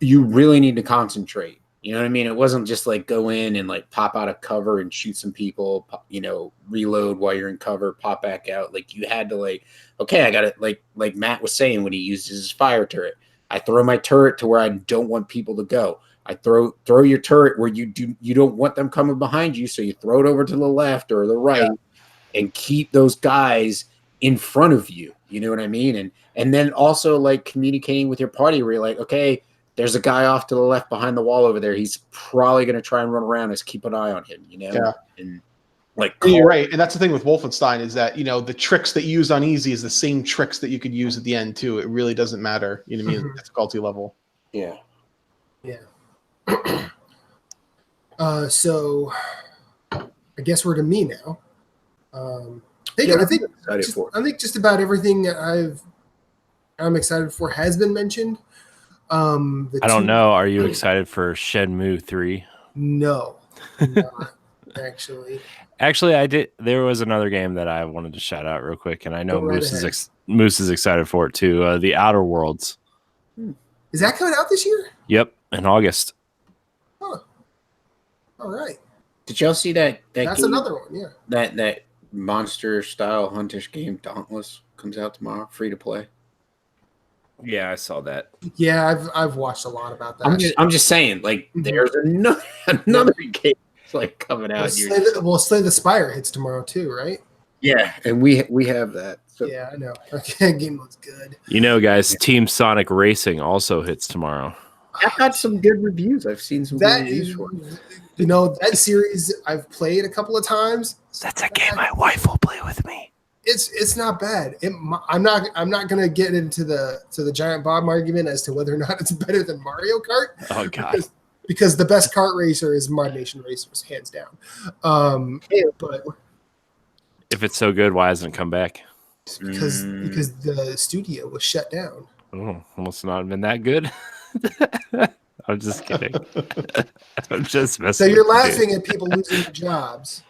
really need to concentrate You know what I mean? It wasn't just like go in and like pop out of cover and shoot some people, reload while you're in cover, pop back out. Like you had to like, okay, I got it. Like Matt was saying when he used his fire turret, I throw my turret to where I don't want people to go. I throw your turret where you don't want them coming behind you, so you throw it over to the left or the right, and keep those guys in front of you. You know what I mean? And then also like communicating with your party where you're like, okay, there's a guy off to the left behind the wall over there. He's probably going to try and run around. Just keep an eye on him, Yeah. And like you're right, and that's the thing with Wolfenstein is that the tricks that you use on easy is the same tricks that you could use at the end too. It really doesn't matter, you know what I mean, the difficulty level. Yeah. So I guess we're to me now. I think just about everything that I'm excited for has been mentioned. I don't know. Are you excited for Shenmue 3? No, I'm not, actually. Actually, I did. There was another game that I wanted to shout out real quick, and I know Moose is excited for it too. The Outer Worlds. Is that coming out this year? Yep, in August. Huh. All right. Did y'all see that That's game? another one, yeah. That monster style huntish game, Dauntless, comes out tomorrow, free to play. Yeah, I saw that. Yeah, I've watched a lot about that. I'm just saying, like, there's another game like coming out. Slay the Spire hits tomorrow too, right? Yeah, and we have that. So. Yeah, I know. Okay, game looks good. Guys, Team Sonic Racing also hits tomorrow. I've got some good reviews. I've seen some good reviews for it. That series I've played a couple of times. That's a game my wife will play with me. It's not bad. I'm not gonna get into the Giant Bomb argument as to whether or not it's better than Mario Kart. Oh god. Because the best kart racer is Mod Nation Racers, hands down. But if it's so good, why hasn't it come back? Because the studio was shut down. Oh, must not have been that good. I'm just kidding. I'm just messing. So you're laughing at people losing their jobs.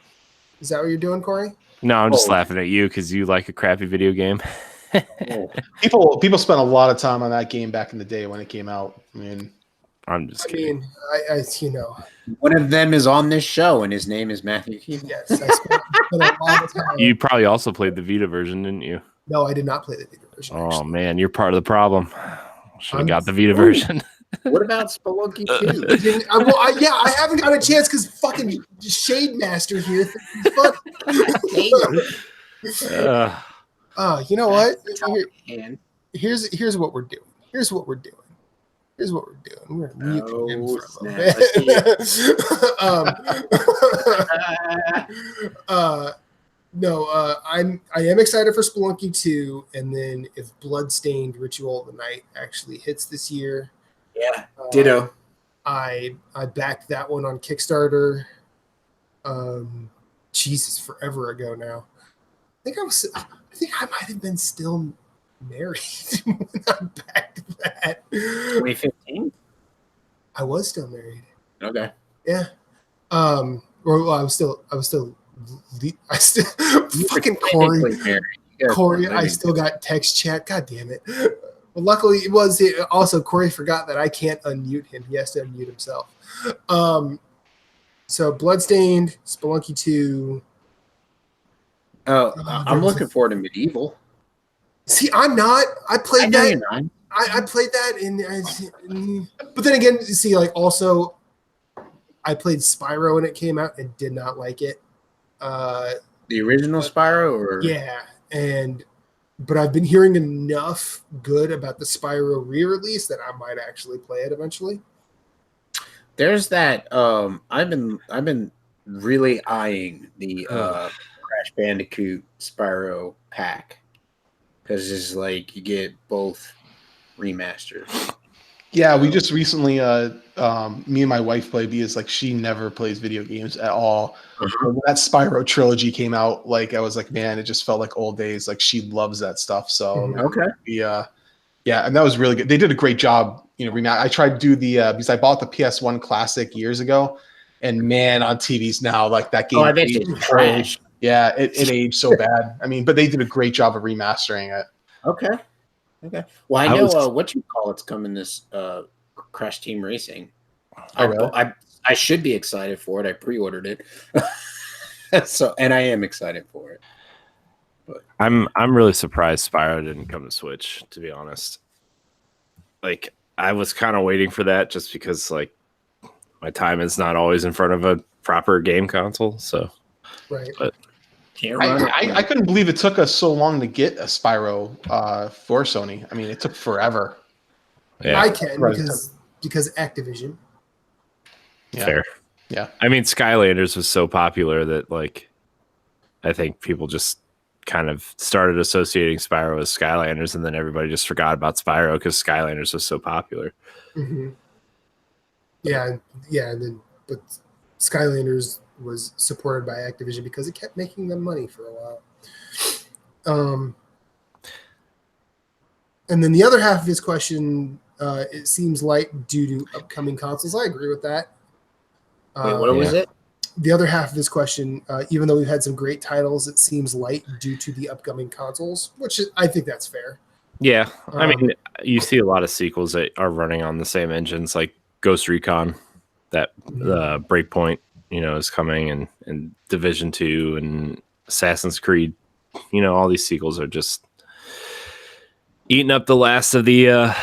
Is that what you're doing, Corey? No, I'm just laughing at you because you like a crappy video game. People spent a lot of time on that game back in the day when it came out. I mean, I'm just kidding. I one of them is on this show, and his name is Matthew Keith. Yes, I spent a lot of time. You probably also played the Vita version, didn't you? No, I did not play the Vita version. Oh actually. man, you're part of the problem. Should have got the Vita version. What about Spelunky 2? I haven't got a chance because fucking Shade Master here. You know what? Here's what we're doing. We're gonna mute him for a little bit. I am excited for Spelunky 2, and then if Bloodstained Ritual of the Night actually hits this year. Yeah, ditto. I backed that one on Kickstarter. Jesus, forever ago now. I think I might have been still married when I backed that. 2015. I was still married. Okay. Yeah. I was still fucking Corey. Corey, I still got text chat. God damn it. Well, luckily it was also Corey forgot that I can't unmute him. He has to unmute himself. So Bloodstained, Spelunky 2. I'm looking forward to Medieval. See, I'm not. I played that. I played that but then again, see, like also I played Spyro when it came out and did not like it. The original Spyro, or but I've been hearing enough good about the Spyro re-release that I might actually play it eventually. There's that. I've been really eyeing the Crash Bandicoot Spyro pack because it's like you get both remasters. Yeah, we just recently, me and my wife played because like she never plays video games at all. When that Spyro trilogy came out, like I was like, man, it just felt like old days. Like she loves that stuff. So yeah, and that was really good. They did a great job. I tried to do the because I bought the PS1 Classic years ago, and man, on TVs now, like that game. Oh, I bet it's trash. Yeah, it aged so bad. I mean, but they did a great job of remastering it. Okay. Well, I know what you call it's coming this Crash Team Racing. I should be excited for it. I pre-ordered it, so and I am excited for it. But I'm really surprised Spyro didn't come to Switch, to be honest. Like, I was kind of waiting for that just because, like, my time is not always in front of a proper game console. So, Right. But I couldn't believe it took us so long to get a Spyro for Sony. I mean, it took forever. yeah, I can because Activision. Yeah. fair. Yeah. I mean, Skylanders was so popular that, like, I think people just kind of started associating Spyro with Skylanders, and then everybody just forgot about Spyro because Skylanders was so popular. Mm-hmm. Yeah, and then but Skylanders was supported by Activision because it kept making them money for a while. And then the other half of his question, it seems light due to upcoming consoles. I agree with that. wait, what was it? The other half of his question, even though we've had some great titles, it seems light due to the upcoming consoles, which I think that's fair. Yeah, I mean, you see a lot of sequels that are running on the same engines, like Ghost Recon, that Breakpoint, is coming, and Division 2 and Assassin's Creed. All these sequels are just eating up the last of the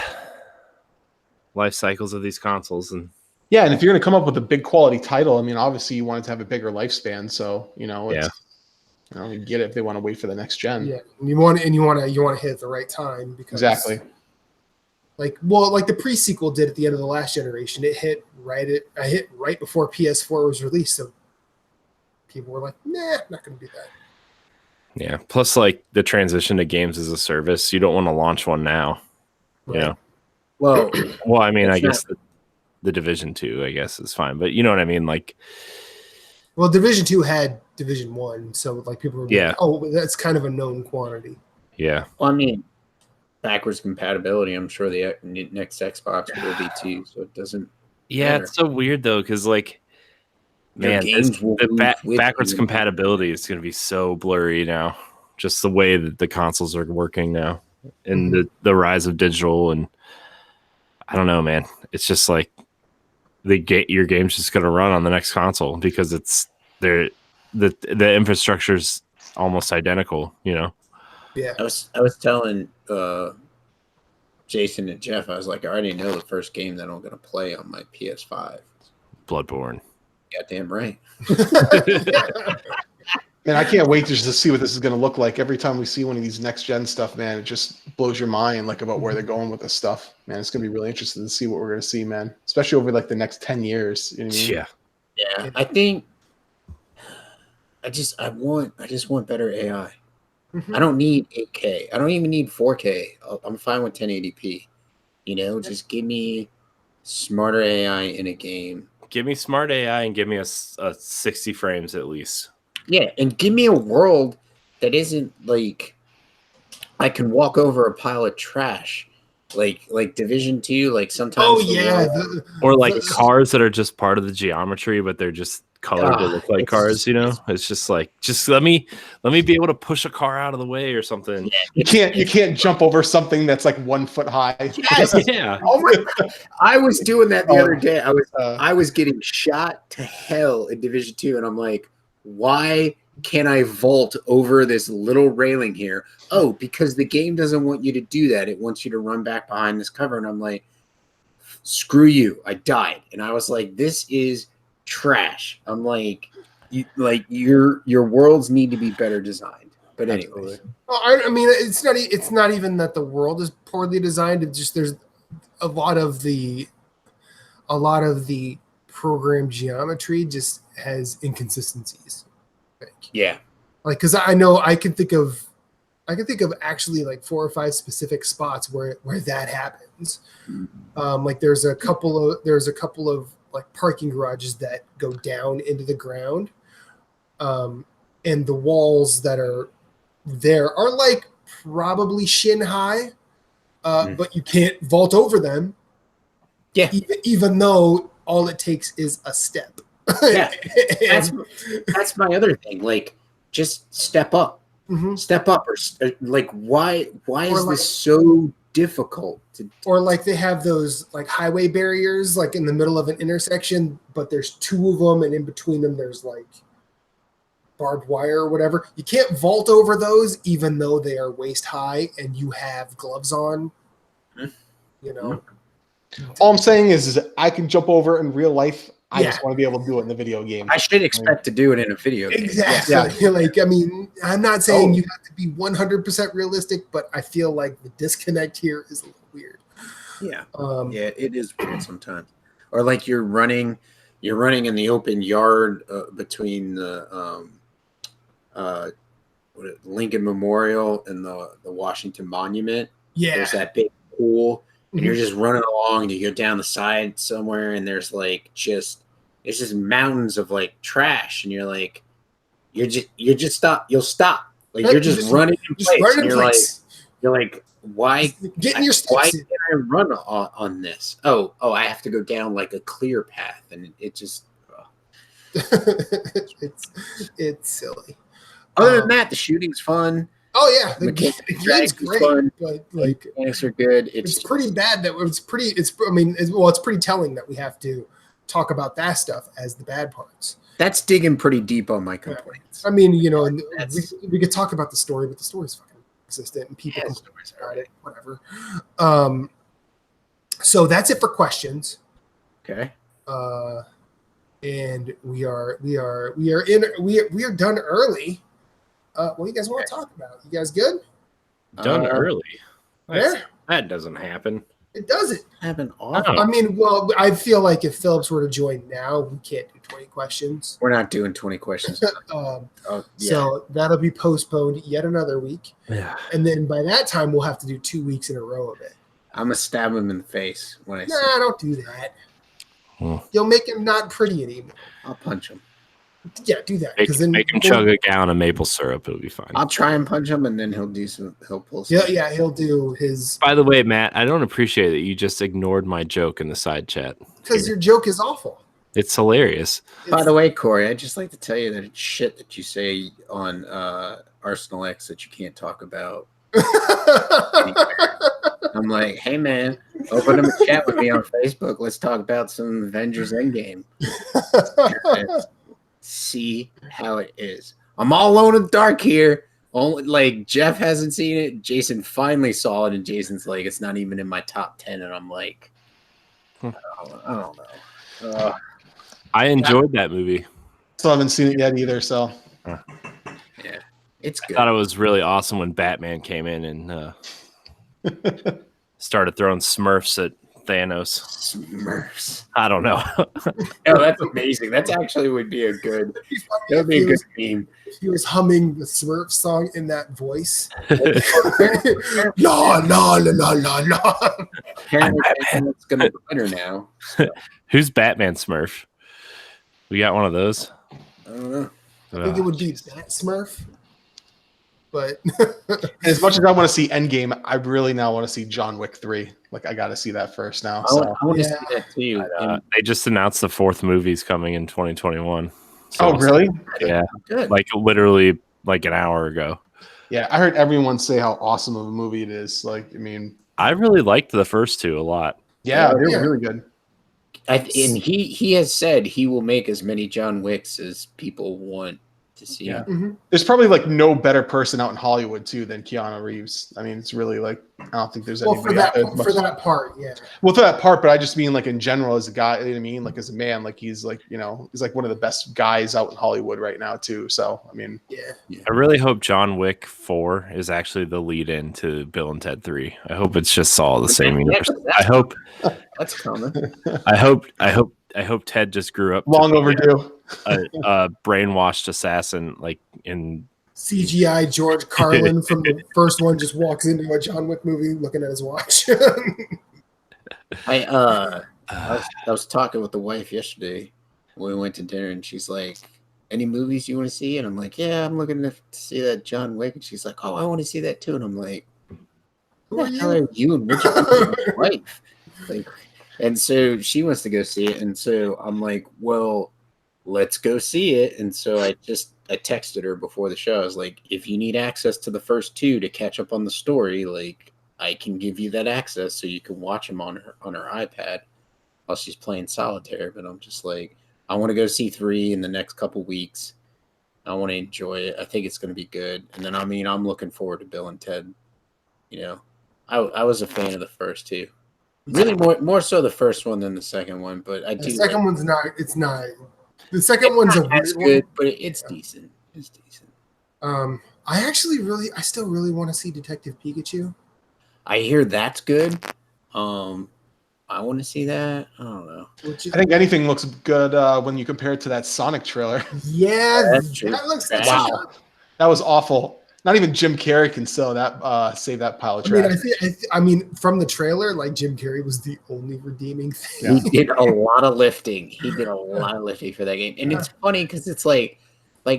life cycles of these consoles. And Yeah, and if you're going to come up with a big quality title, I mean, obviously you want it to have a bigger lifespan. So you get it if they want to wait for the next gen. Yeah, and you want to hit at the right time because Exactly. Like the pre-sequel did at the end of the last generation. It hit right before PS4 was released, so people were like, "Nah, I'm not going to do that." yeah, plus, like, the transition to games as a service, you don't want to launch one now. Right. Well, I mean, I guess the Division 2, I guess, is fine, but you know what I mean, like. Well, Division 2 had Division 1, so like people were Yeah. like, "Oh, that's kind of a known quantity." Yeah. Well, I mean, backwards compatibility. I'm sure the next Xbox will be too, so it doesn't. Yeah, matter. it's so weird though, because, like, man, the backwards compatibility is going to be so blurry now. Just the way that the consoles are working now, and the rise of digital, and I don't know, man. It's just like your game's just going to run on the next console because the infrastructure's almost identical. Yeah. I was telling Jason and Jeff, I was like, I already know the first game that I'm going to play on my PS5. Bloodborne. Goddamn right. Man, I can't wait just to see what this is going to look like. Every time we see one of these next gen stuff, man, it just blows your mind, like, about where they're going with this stuff. Man, it's going to be really interesting to see what we're going to see, man. Especially over like the next 10 years. You know what I mean? Yeah. I think I just want better AI. I don't need 8K. I don't even need 4K. I'm fine with 1080p. Just give me smarter AI in a game. Give me smart AI and give me a 60 frames at least. Yeah, and give me a world that isn't like I can walk over a pile of trash, like Division 2. Like sometimes. Oh yeah, or like cars that are just part of the geometry, but they're just colored to look like cars. It's just like, let me be able to push a car out of the way or something. You can't jump over something that's like 1 foot high. Yes. Yeah. Oh my God. I was doing that the other day. I was getting shot to hell in Division 2, and I'm like, why can't I vault over this little railing here? Oh, because the game doesn't want you to do that. It wants you to run back behind this cover. And I'm like, screw you. I died. And I was like, this is trash. I'm like, your worlds need to be better designed. But anyway, I mean, it's not even that the world is poorly designed. It's just there's a lot of the program geometry just has inconsistencies. Yeah, like because I know I can think of actually like 4 or 5 specific spots where that happens. Like there's a couple of like parking garages that go down into the ground, and the walls that are there are like probably shin high, but you can't vault over them. Yeah, even though all it takes is a step. Yeah, that's my other thing. Like, just step up, step up, or like, why is this so difficult to. Or like they have those like highway barriers like in the middle of an intersection, but there's two of them, and in between them there's like barbed wire or whatever. You can't vault over those, even though they are waist high and you have gloves on. You know. All I'm saying is I can jump over in real life. I Yeah. just want to be able to do it in the video game. I should expect to do it in a video game. Exactly. Yeah. Like, I mean, I'm not saying you have to be 100% realistic, but I feel like the disconnect here is a little weird. Yeah. Yeah, it is weird sometimes. Or like you're running in the open yard between the Lincoln Memorial and the Washington Monument. Yeah. There's that big pool, and you're just running along, and you go down the side somewhere, and there's like it's just mountains of like trash, and you're like, you'll stop. Like you're just running in place. And you're like, why? Getting your Why steps in. can't I run on this? Oh, I have to go down like a clear path, and it just. It's silly. Other than that, the shooting's fun. Oh yeah, the Mechanics game's great, fun. but like Mechanics are good. it's pretty bad that it's pretty. It's it's pretty telling that we have to talk about that stuff as the bad parts. That's digging pretty deep on my complaints. I mean, you know, and we could talk about the story, but the story's fucking consistent, and people complain about it. Whatever. So that's it for questions. Okay. And we are done early. What do you guys want to talk about? You guys good? Done early. Yeah. That doesn't happen. It doesn't. Happen Oh. awful. I mean, well, I feel like if Phillips were to join now, we can't do 20 questions. We're not doing 20 questions. So that'll be postponed yet another week. Yeah. And then by that time, we'll have to do 2 weeks in a row of it. I'm going to stab him in the face when I see Nah, him. don't do that. Hmm. You'll make him not pretty anymore. I'll punch him. Yeah, do that. 'cause then Make him chug a gallon of maple syrup. It'll be fine. I'll try and punch him, and then he'll pull some. Yeah, he'll do his. By the way, Matt, I don't appreciate that you just ignored my joke in the side chat. Because your joke is awful. It's hilarious. By the way, Corey, I'd just like to tell you that it's shit that you say on Arsenal X that you can't talk about. I'm like, hey man, open up a chat with me on Facebook. Let's talk about some Avengers Endgame. See how it is. I'm all alone in the dark here. Only like Jeff hasn't seen it. Jason finally saw it, and Jason's like, it's not even in my top 10. And I'm like, I don't know. I enjoyed that movie. Still haven't seen it yet either. So Yeah, it's I good. thought it was really awesome when Batman came in and started throwing Smurfs at Thanos. Smurfs. I don't know. Oh, that's amazing. That's actually would be a good. That would be a good meme. He was humming the Smurf song in that voice. La la la la la la. Apparently, it's going to be winner now. So, Who's Batman Smurf? We got one of those. I don't know. I think it would be that Smurf. But as much as I want to see Endgame, I really now want to see John Wick 3. Like I got to see that first now. I So. want to Yeah. see that too. They just announced the fourth movie's coming in 2021. Oh, really? Yeah, Good. like literally like an hour ago. Yeah, I heard everyone say how awesome of a movie it is. Like, I mean, I really liked the first two a lot. yeah, they're Yeah. really good. And he has said he will make as many John Wicks as people want to see. Yeah. Mhm. There's probably like no better person out in Hollywood too than Keanu Reeves. I mean, it's really like I don't think there's well, anybody for out there that part, yeah. Well, for that part, but I just mean like in general as a guy. You know what I mean, like as a man, like he's like he's like one of the best guys out in Hollywood right now too. So I mean, Yeah. I really hope John Wick 4 is actually the lead in to Bill and Ted 3. I hope it's just all the same universe. I hope That's common. I hope Ted just grew up to long be overdue. a brainwashed assassin like in CGI George Carlin from the first one just walks into a John Wick movie looking at his watch. I was talking with the wife yesterday when we went to dinner, and she's like, "Any movies you want to see?" And I'm like, "Yeah, I'm looking to see that John Wick." And she's like, "Oh, I want to see that too." And I'm like, "Who the hell are you and your wife?" Like, and so she wants to go see it, and so I'm like, "Well, let's go see it." And so I texted her before the show. I was like, "If you need access to the first two to catch up on the story, like, I can give you that access so you can watch them on her iPad while she's playing solitaire. But I'm just like, I want to go see 3 in the next couple weeks. I want to enjoy it. I think it's going to be good. And then, I mean, I'm looking forward to Bill and Ted. You know, I was a fan of the first two. Really more so the first one than the second one, but I do. The second one's not. It's not. The second one's a weird good, one. but it's decent. It's decent. I still really want to see Detective Pikachu. I hear that's good. I want to see that. I don't know. I think anything looks good when you compare it to that Sonic trailer. Yeah, that's true. that looks wow. That was awful. Not even Jim Carrey can save that pile of trash. I mean, from the trailer, like Jim Carrey was the only redeeming thing. He did a lot of lifting. He did a lot of lifting for that game, and it's funny because it's like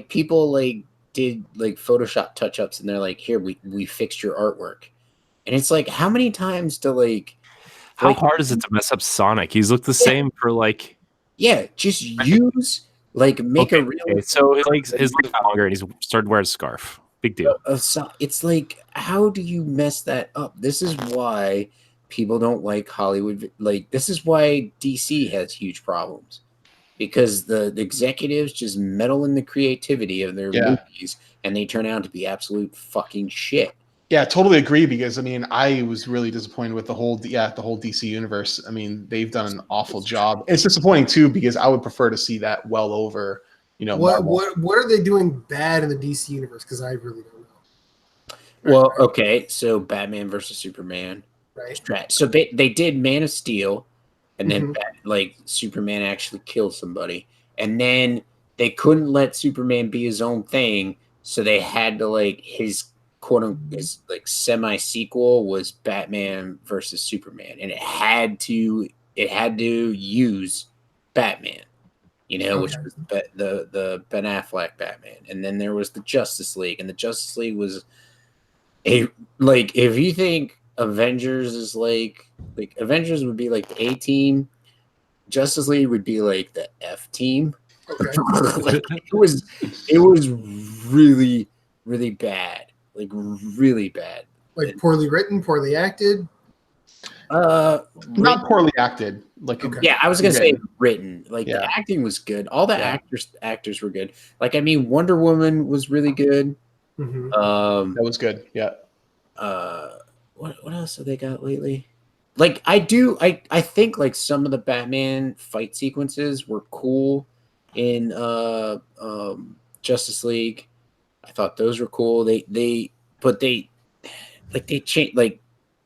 people like did like Photoshop touch-ups, and they're like, "Here, we fixed your artwork," and it's like, how many times do like how hard is it to mess up Sonic? He's looked the same for like just use like make a real. Okay, so his legs got longer, and he's started wearing a scarf. Big deal. It's like, how do you mess that up? This is why people don't like Hollywood. Like, this is why DC has huge problems, because the executives just meddle in the creativity of their movies, and they turn out to be absolute fucking shit. Yeah, totally agree. Because I mean, I was really disappointed with the whole DC universe. I mean, they've done an awful job. It's disappointing too, because I would prefer to see that well over. You know, what are they doing bad in the DC universe? Because I really don't know. Well, okay, so Batman versus Superman, right? So they did Man of Steel, and then Superman actually killed somebody, and then they couldn't let Superman be his own thing, so they had to his his semi sequel was Batman versus Superman, and it had to use Batman. Which was the Ben Affleck Batman. And then there was the Justice League. And the Justice League was if you think Avengers is like Avengers would be like the A team, Justice League would be like the F team. Okay. it was really, really bad. Like really bad. Like poorly written, poorly acted. Not poorly acted. I was gonna say written. The acting was good. All the actors were good. I mean, Wonder Woman was really good. Mm-hmm. That was good. Yeah. What else have they got lately? I think some of the Batman fight sequences were cool in Justice League. I thought those were cool. They changed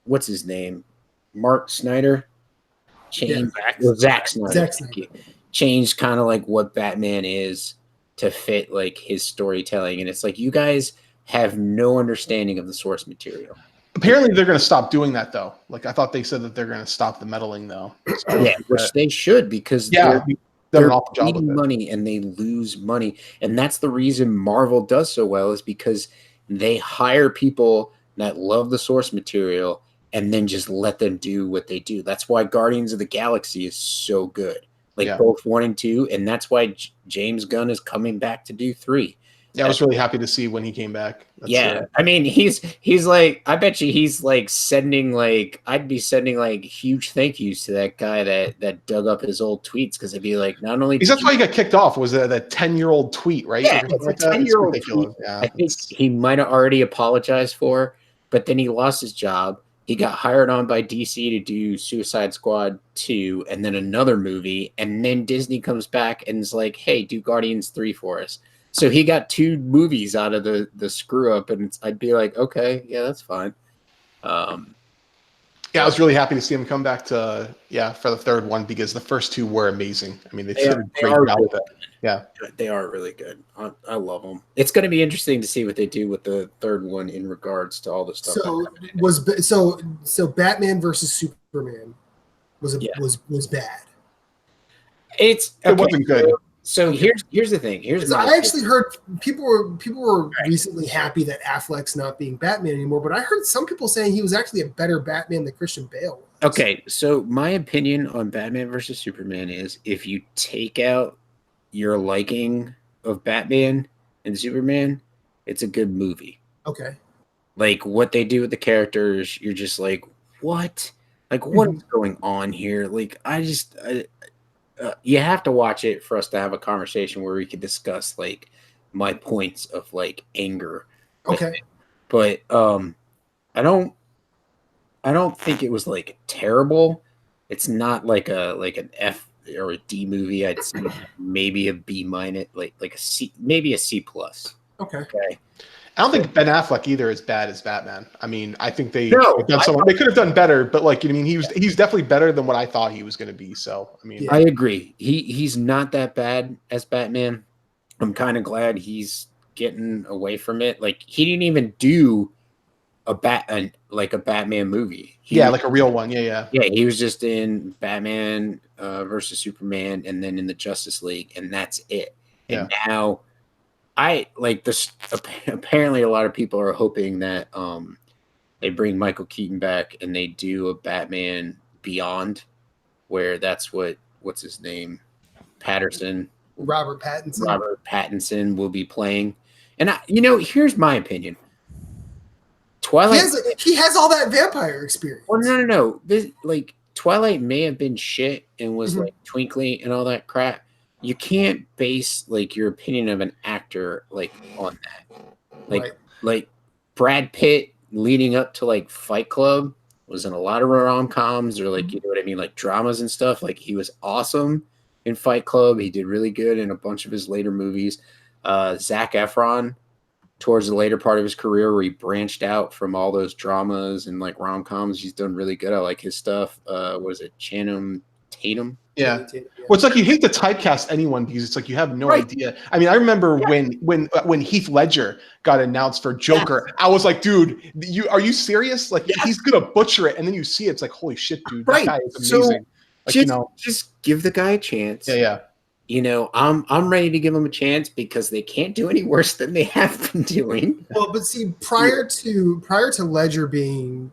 what's his name? Mark Snyder changed Zack Snyder. Changed kind of what Batman is to fit his storytelling, and it's you guys have no understanding of the source material. Apparently, they're going to stop doing that though. I thought they said that they're going to stop the meddling though. So, which they should, because they're making money and they lose money, and that's the reason Marvel does so well, is because they hire people that love the source material and then just let them do what they do. That's why Guardians of the Galaxy is so good. Both 1 and 2, and that's why James Gunn is coming back to do 3. Yeah, I was really happy to see when he came back. I mean, he's I bet you he's sending I'd be sending huge thank yous to that guy that dug up his old tweets, because it'd be not only that's why he got kicked off, was that 10-year-old tweet, right? Yeah, it's a 10-year-old tweet. Yeah, I think he might have already apologized for, but then he lost his job. He got hired on by DC to do Suicide Squad 2 and then another movie, and then Disney comes back and is like, hey, do Guardians 3 for us. So he got 2 movies out of the screw up, and I'd be like, okay, yeah, that's fine. I was really happy to see him come back to for the third one, because the first 2 were amazing. I mean, they did a great job with it. Yeah, they are really good. I love them. It's going to be interesting to see what they do with the third one in regards to all the stuff. So Batman versus Superman was bad. It wasn't good. So here's the thing. I actually heard people were recently happy that Affleck's not being Batman anymore, but I heard some people saying he was actually a better Batman than Christian Bale was. Okay, so my opinion on Batman versus Superman is, if you take out your liking of Batman and Superman, it's a good movie. Okay. Like what they do with the characters, you're just like, what? Like what is going on here? Like you have to watch it for us to have a conversation where we could discuss like my points of like anger. Okay. But I don't think it was like terrible. It's not like an F or a D movie. I'd say maybe a B minus, like a C, maybe a C plus. Okay. Okay. I don't think Ben Affleck either is bad as Batman. I mean, I think they No, they could have done better, but like, you know, I mean, he's definitely better than what I thought he was going to be. So, I mean, I agree. He's not that bad as Batman. I'm kind of glad he's getting away from it. Like he didn't even do a Batman movie. Like a real one. Yeah. Yeah, he was just in Batman versus Superman, and then in the Justice League, and that's it. And now, I like this. Apparently, a lot of people are hoping that they bring Michael Keaton back and they do a Batman Beyond, where that's what's his name, Robert Pattinson will be playing. And here's my opinion. Twilight. He has all that vampire experience. Well, no. This, like Twilight may have been shit and was like twinkly and all that crap. You can't base like your opinion of an actor like on that. Like Brad Pitt leading up to like Fight Club was in a lot of rom-coms or like you know what I mean, like dramas and stuff. Like he was awesome in Fight Club. He did really good in a bunch of his later movies. Zac Efron, towards the later part of his career where he branched out from all those dramas and like rom-coms, he's done really good. I like his stuff. Was it Channing Tatum? Yeah. Well, it's like you hate to typecast anyone because it's like you have no idea. I mean, I remember when Heath Ledger got announced for Joker, I was like, dude, are you serious? Like he's gonna butcher it, and then you see it, it's like, holy shit, dude, that guy is amazing. So, just give the guy a chance. Yeah. I'm ready to give him a chance because they can't do any worse than they have been doing. Well, but see, prior to Ledger being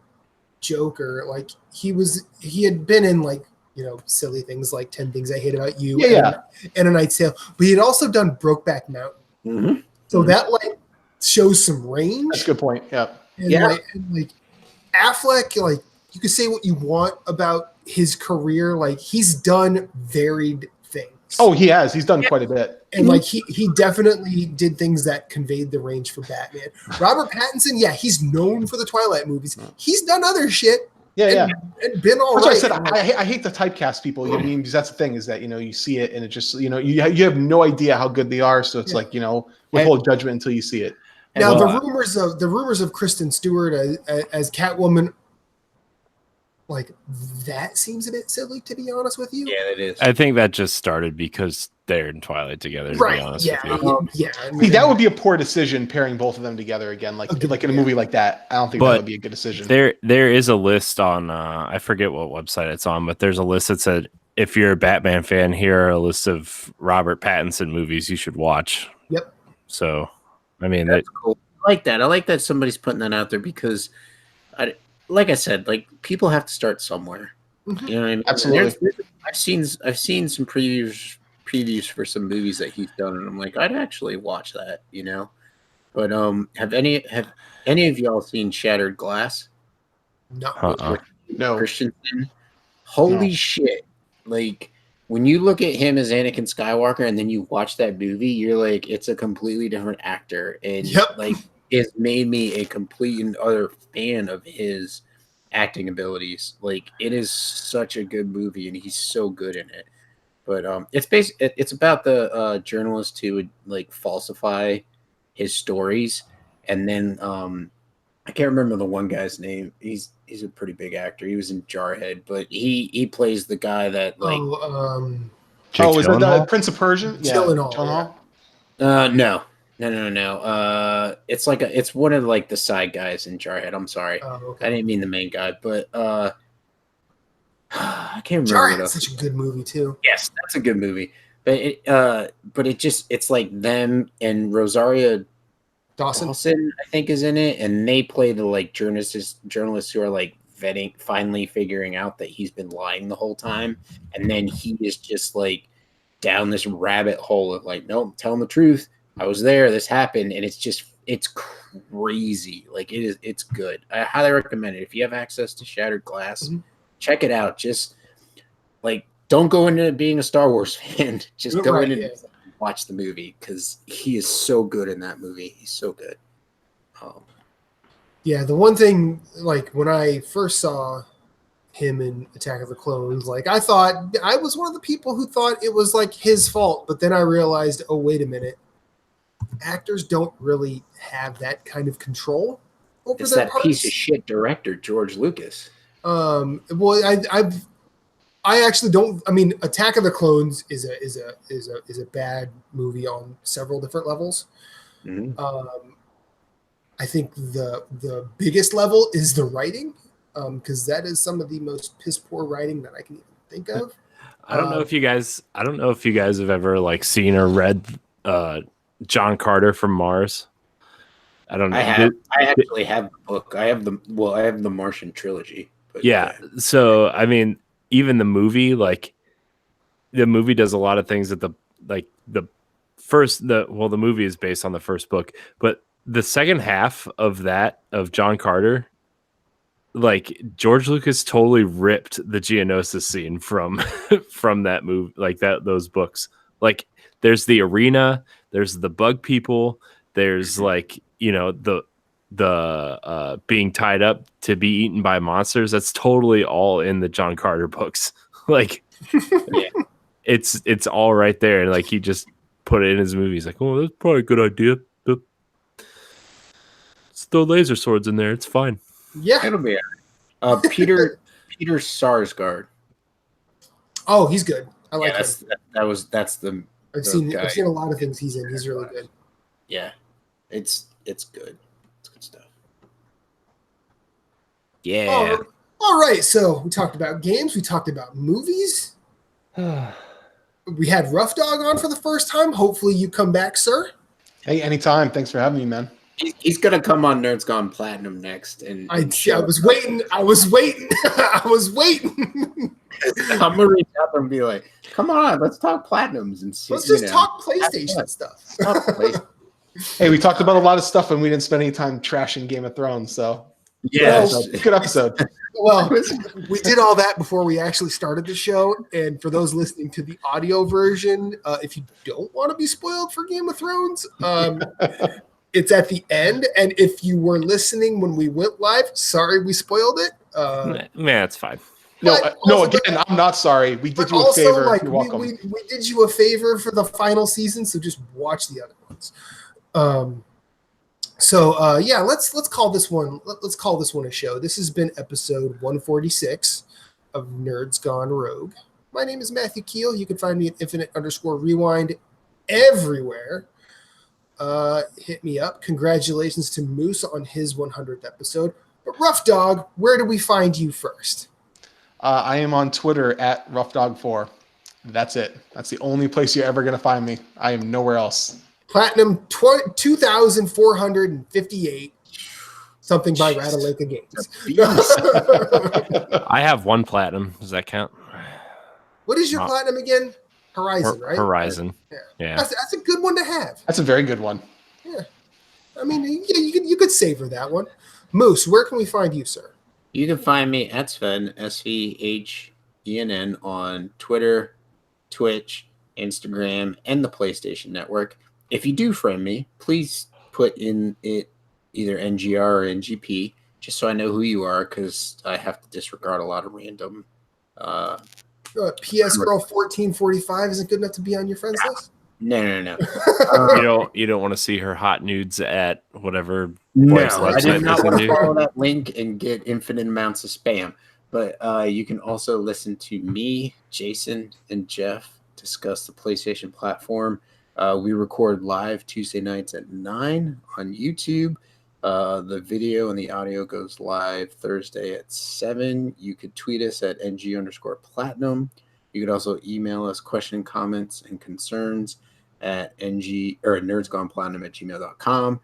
Joker, like he had been in like, you know, silly things like 10 Things I Hate About You and A Knight's Tale, but he had also done Brokeback Mountain. So that like shows some range. That's a good point. Yeah. Like Affleck, like you could say what you want about his career, like he's done varied things. Oh, he has. He's done quite a bit. And like he definitely did things that conveyed the range for Batman. Robert Pattinson, he's known for the Twilight movies. He's done other shit. And been all right. That's what I said. I hate to typecast people. You know what I mean? Because that's the thing is that, you know, you see it and it just, you know, you have no idea how good they are. So it's like, you know, withhold judgment until you see it. Now the rumors of Kristen Stewart as Catwoman, like that seems a bit silly, to be honest with you. Yeah, it is. I think that just started because they're in Twilight together. To be honest with you. I mean, see, that would be a poor decision pairing both of them together again, like in a movie like that. I don't think that would be a good decision. There is a list on I forget what website it's on, but there's a list that said if you're a Batman fan, here are a list of Robert Pattinson movies you should watch. Yep. So, I mean, that's cool. I like that. I like that somebody's putting that out there because, like I said, like people have to start somewhere. You know what I mean? Absolutely. I've seen some previews for some movies that he's done, and I'm like, I'd actually watch that, you know. But have any of y'all seen Shattered Glass? No. No. Christensen. Holy shit! Like when you look at him as Anakin Skywalker, and then you watch that movie, you're like, it's a completely different actor, and like it's made me a complete and utter fan of his acting abilities. Like it is such a good movie, and he's so good in it. But it's about the journalist who would like falsify his stories, and then I can't remember the one guy's name. He's a pretty big actor. He was in Jarhead, but he plays the guy that like. Is it the Prince of Persia? Gyllenhaal. No. It's one of like the side guys in Jarhead. I'm sorry, I didn't mean the main guy, but I can't remember. Jarhead's such a good movie too. Yes, that's a good movie. But it's like them and Rosario Dawson, I think, is in it, and they play the like journalists who are like finally figuring out that he's been lying the whole time, and then he is just like down this rabbit hole of like, nope, tell him the truth. I was there. This happened, and it's it's crazy. Like it's good. I highly recommend it. If you have access to Shattered Glass, check it out. Just like don't go into it being a Star Wars fan. Just go in and watch the movie because he is so good in that movie. He's so good. Yeah, the one thing, like when I first saw him in Attack of the Clones, like I thought I was one of the people who thought it was like his fault, but then I realized, oh wait a minute, actors don't really have that kind of control over it's their that parts. piece of shit director George Lucas. Well, I actually don't. I mean, Attack of the Clones is a bad movie on several different levels. I think the biggest level is the writing, because that is some of the most piss poor writing that I can even think of. I don't know if you guys have ever like seen or read John Carter from Mars. I don't know. I actually have the book. I have the Martian trilogy. But yeah. So I mean, even the movie, like the movie does a lot of things that the movie is based on the first book, but the second half of John Carter, like George Lucas totally ripped the Geonosis scene from that movie, like those books. Like there's the arena, there's the bug people, there's like, you know, the being tied up to be eaten by monsters. That's totally all in the John Carter books. Like it's all right there. And like he just put it in his movie. He's like, oh, that's probably a good idea. Throw laser swords in there. It's fine. Yeah, it'll be Peter Sarsgaard. Oh, he's good. I like him. That's the. I've seen a lot of things he's in. He's really good. Yeah, it's good. It's good stuff. Yeah. All right. So we talked about games. We talked about movies. We had Rough Dog on for the first time. Hopefully you come back, sir. Hey, anytime. Thanks for having me, man. He's gonna come on Nerds Gone Platinum next, and I was waiting. I was waiting. I'm gonna reach out and be like, "Come on, let's talk platinums and see." Let's just talk PlayStation stuff. Hey, we talked about a lot of stuff, and we didn't spend any time trashing Game of Thrones. So yeah, good episode. Well, we did all that before we actually started the show. And for those listening to the audio version, if you don't want to be spoiled for Game of Thrones, it's at the end. And if you were listening when we went live, sorry we spoiled it. Man, it's fine. No, again, I'm not sorry. We did you a favor. Like, You're welcome. We did you a favor for the final season, so just watch the other ones. Let's call this one. Let's call this one a show. This has been episode 146 of Nerds Gone Rogue. My name is Matthew Keel. You can find me at infinite_rewind everywhere. Hit me up. Congratulations to Moose on his 100th episode. But Rough Dog, where do we find you first? I am on Twitter at RoughDog4. That's it. That's the only place you're ever going to find me. I am nowhere else. Platinum 2,458. Something by Rattlelake Games. I have one platinum. Does that count? What is your platinum again? Horizon, right? Horizon. Yeah. That's a good one to have. That's a very good one. Yeah. I mean, you could savor that one. Moose, where can we find you, sir? You can find me at Sven, SVHENN, on Twitter, Twitch, Instagram, and the PlayStation Network. If you do friend me, please put in it either NGR or NGP, just so I know who you are, because I have to disregard a lot of random. PS Girl 1445 isn't good enough to be on your friends list? No. You don't want to see her hot nudes at whatever. No, I did not want to follow that link and get infinite amounts of spam. But you can also listen to me, Jason, and Jeff discuss the PlayStation platform. We record live Tuesday nights at 9 on YouTube. The video and the audio goes live Thursday at 7. You could tweet us at NG_platinum. You could also email us questions, comments, and concerns at nerdsgoneplatinum@gmail.com.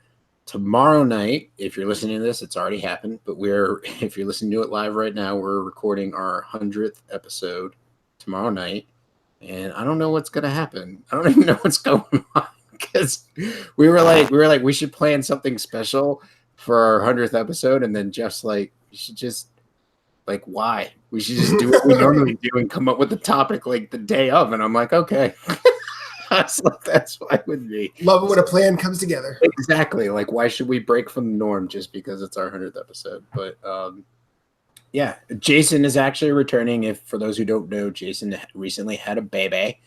Tomorrow night, if you're listening to this, it's already happened, but if you're listening to it live right now, we're recording our 100th episode tomorrow night, and I don't know what's going to happen. I don't even know what's going on because we were like, we should plan something special for our 100th episode, and then Jeff's like, you should just like, why? We should just do what we normally do and come up with the topic like the day of. And I'm like, okay. I was like, that's fine with me. Love it when a plan comes together. Exactly. Like, why should we break from the norm just because it's our 100th episode? But yeah, Jason is actually returning. If for those who don't know, Jason recently had a baby.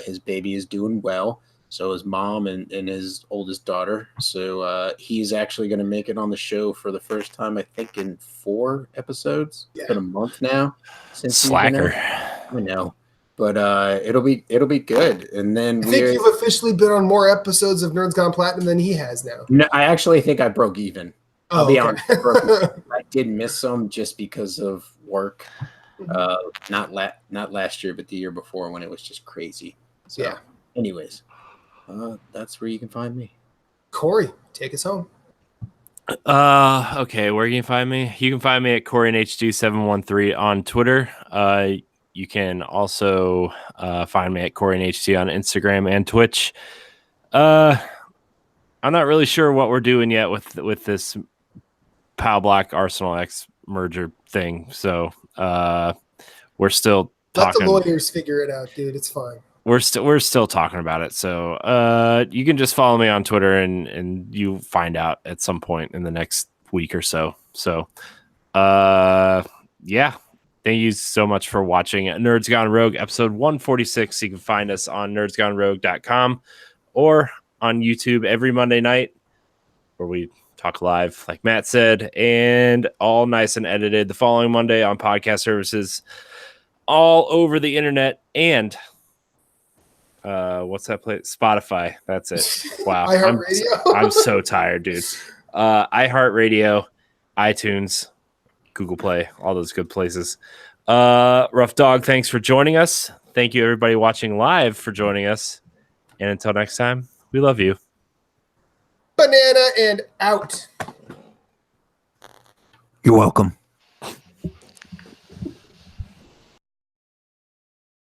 His baby is doing well. So his mom and his oldest daughter. So he's actually going to make it on the show for the first time, I think, in 4 episodes. Yeah. It's been a month now since Slacker. I know, but it'll be good. And then I think you've officially been on more episodes of Nerds Gone Platinum than he has now. No, I actually think I broke even. I'll be honest. I did miss some just because of work. Not last year, but the year before when it was just crazy. So, yeah. Anyways. That's where you can find me. Corey, take us home. Okay, where can you find me? You can find me at CoreyNH2713 on Twitter. You can also find me at CoreyNHT on Instagram and Twitch. I'm not really sure what we're doing yet with this POW Black Arsenal X merger thing. So we're still talking. Let the lawyers figure it out, dude. It's fine. We're still talking about it. So you can just follow me on Twitter and you find out at some point in the next week or so. So yeah. Thank you so much for watching Nerds Gone Rogue episode 146. You can find us on nerdsgonerogue.com or on YouTube every Monday night where we talk live, like Matt said, and all nice and edited the following Monday on podcast services all over the internet. And what's that place? Spotify. That's it. Wow. I'm so tired, dude. iHeartRadio, iTunes, Google Play, all those good places. Rough Dog, thanks for joining us. Thank you, everybody watching live, for joining us. And until next time, we love you. Banana and out. You're welcome.